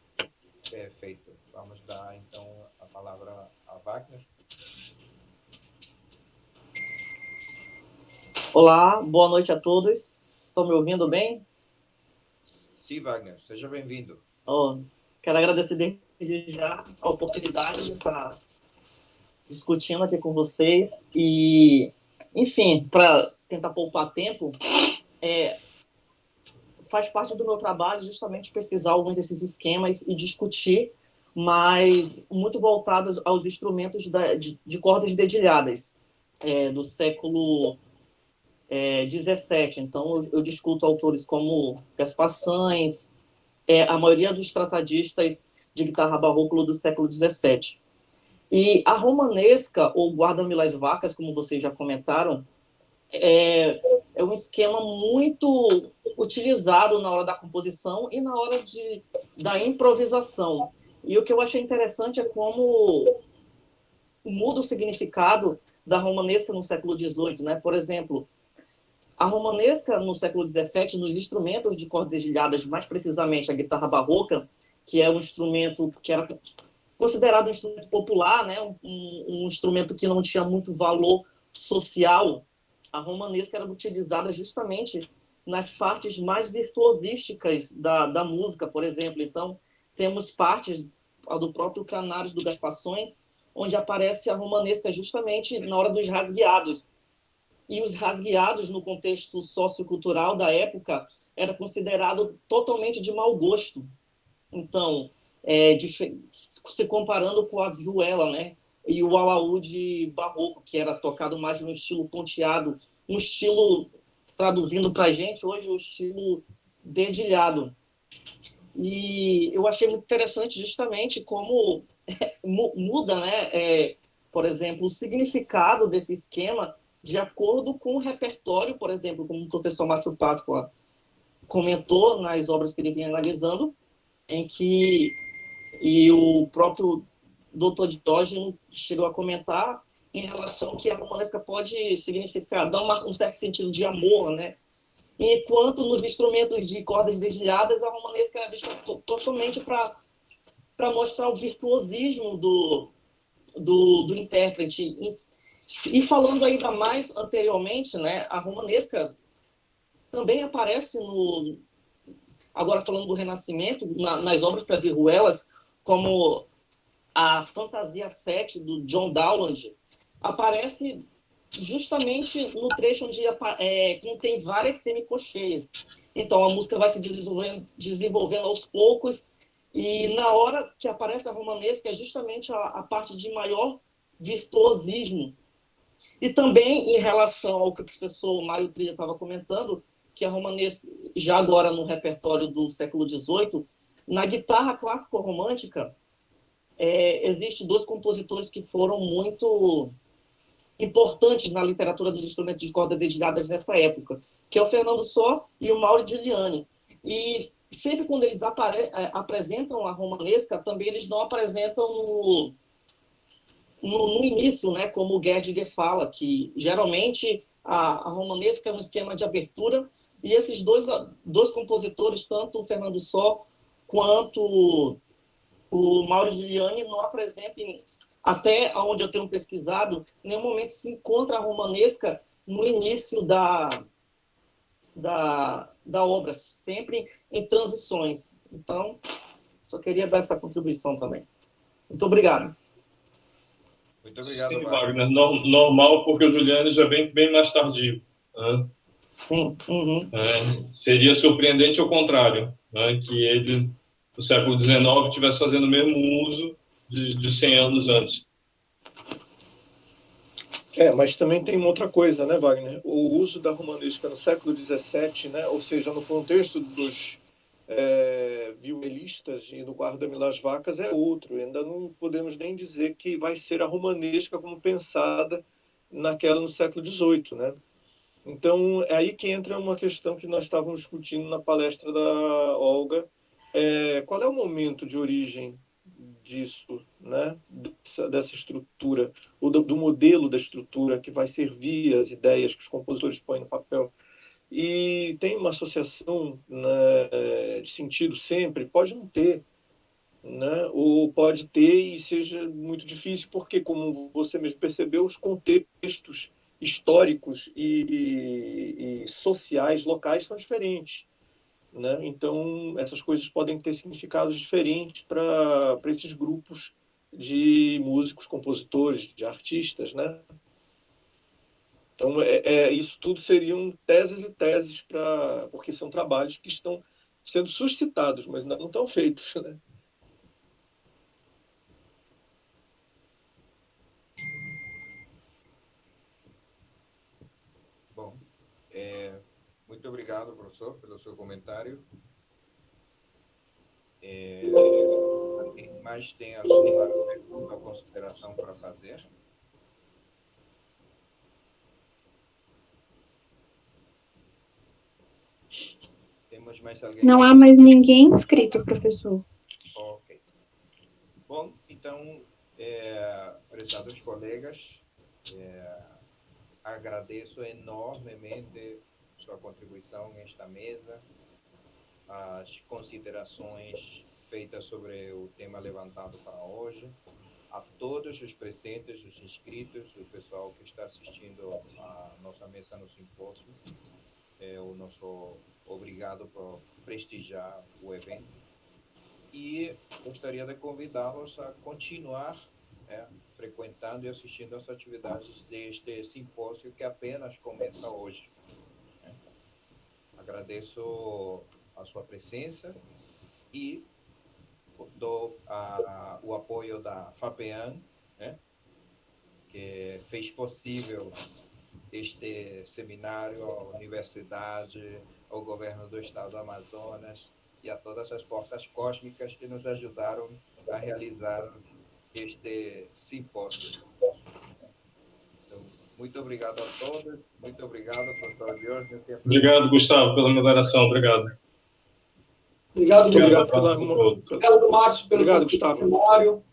Perfeito. Vamos dar, então, a palavra a Wagner. Olá, boa noite a todos. Estão me ouvindo bem? Sim, Wagner. Seja bem-vindo. Quero agradecer desde já a oportunidade de estar discutindo aqui com vocês. E, enfim, para tentar poupar tempo, faz parte do meu trabalho justamente pesquisar alguns desses esquemas e discutir, mas muito voltados aos instrumentos de cordas dedilhadas do século XVII. Então, eu discuto autores como Gaspar Sanz, a maioria dos tratadistas de guitarra barroco do século XVII. E a romanesca, ou Guarda-me las Vacas, como vocês já comentaram, é um esquema muito utilizado na hora da composição e na hora da improvisação. E o que eu achei interessante é como muda o significado da romanesca no século XVIII, né? Por exemplo, a romanesca no século XVII, nos instrumentos de cordas dedilhadas, mais precisamente a guitarra barroca, que é um instrumento que era considerado um instrumento popular, né, um instrumento que não tinha muito valor social, a romanesca era utilizada justamente nas partes mais virtuosísticas da música, por exemplo. Então, temos partes do próprio Canários do Gaspações, onde aparece a romanesca justamente na hora dos rasgueados. E os rasgueados, no contexto sociocultural da época, era considerado totalmente de mau gosto. Então, se comparando com a vihuela, né? E o alaúde barroco, que era tocado mais no estilo ponteado, um estilo, traduzindo para a gente, hoje o estilo dedilhado. E eu achei muito interessante justamente como muda, né? Por exemplo, o significado desse esquema de acordo com o repertório, por exemplo, como o professor Márcio Páscoa comentou nas obras que ele vinha analisando, em que e o próprio Dr. Diógenes chegou a comentar em relação que a romanesca pode significar, dar um certo sentido de amor, né? Enquanto nos instrumentos de cordas dedilhadas, a romanesca é vista totalmente para mostrar o virtuosismo do intérprete. E falando ainda mais anteriormente, né, a romanesca também aparece agora falando do Renascimento, nas obras para vihuelas, como a Fantasia 7 do John Dowland, aparece justamente no trecho onde contém várias semicolcheias. Então a música vai se desenvolvendo aos poucos, e na hora que aparece a romanesca é justamente a parte de maior virtuosismo. E também em relação ao que o professor Mário Trilha estava comentando, que a romanesca, já agora no repertório do século XVIII, na guitarra clássico-romântica, existem dois compositores que foram muito importantes na literatura dos instrumentos de corda dedilhadas nessa época, que é o Fernando Só e o Mauro Giuliani. E sempre quando eles apresentam a romanesca, também eles não apresentam no início, né, como o Gerdiger fala, que geralmente a romanesca é um esquema de abertura, e esses dois compositores, tanto o Fernando Só quanto o Mauro Giuliani, não apresentem, até onde eu tenho pesquisado, em nenhum momento se encontra a romanesca no início da obra, sempre em transições. Então, só queria dar essa contribuição também. Muito obrigado. Muito obrigado, Sim, Wagner. Wagner. Normal, porque o Juliano já vem bem mais tardio. Né? Sim. Uhum. Seria surpreendente ao contrário, né? Que ele, no século XIX, estivesse fazendo o mesmo uso de 100 anos antes. Mas também tem uma outra coisa, né, Wagner? O uso da romanesca no século XVII, né, ou seja, no contexto dos viuelistas e do Guarda-me las Vacas é outro. Ainda não podemos nem dizer que vai ser a romanesca como pensada naquela no século XVIII, né? Então, é aí que entra uma questão que nós estávamos discutindo na palestra da Olga. Qual é o momento de origem disso, né? Dessa estrutura, ou do modelo da estrutura que vai servir as ideias que os compositores põem no papel? E tem uma associação, né, de sentido sempre, pode não ter, né? Ou pode ter e seja muito difícil, porque, como você mesmo percebeu, os contextos históricos e sociais locais são diferentes, né? Então, essas coisas podem ter significados diferentes para esses grupos de músicos, compositores, de artistas, né? Então, isso tudo seriam teses e teses, porque são trabalhos que estão sendo suscitados, mas não estão feitos, né? Bom, muito obrigado, professor, pelo seu comentário. Alguém mais tem alguma pergunta ou consideração para fazer? Temos mais alguém? Não há mais ninguém inscrito, professor. Ok. Bom, então, prezados colegas, agradeço enormemente sua contribuição nesta mesa, as considerações feita sobre o tema levantado para hoje. A todos os presentes, os inscritos, o pessoal que está assistindo a nossa mesa no simpósio, o nosso obrigado por prestigiar o evento. E gostaria de convidá-los a continuar frequentando e assistindo às atividades deste simpósio que apenas começa hoje. Agradeço a sua presença e dou o apoio da FAPEAM, que fez possível este seminário, à universidade, ao governo do estado do Amazonas e a todas as forças cósmicas que nos ajudaram a realizar este simpósio. Então, muito obrigado a todos, muito obrigado, professor Diógenes. Obrigado, Gustavo, pela moderação. Obrigado. Obrigado, Obrigado, Márcio, pelo obrigado, Gustavo. seminário.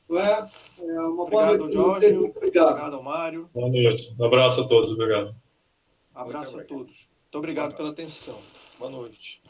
Uma boa Obrigado, noite. Jorge. Muito obrigado. Obrigado ao Mário. Boa noite. Um abraço a todos. Obrigado. Abraço a todos. Muito obrigado pela atenção. Boa noite.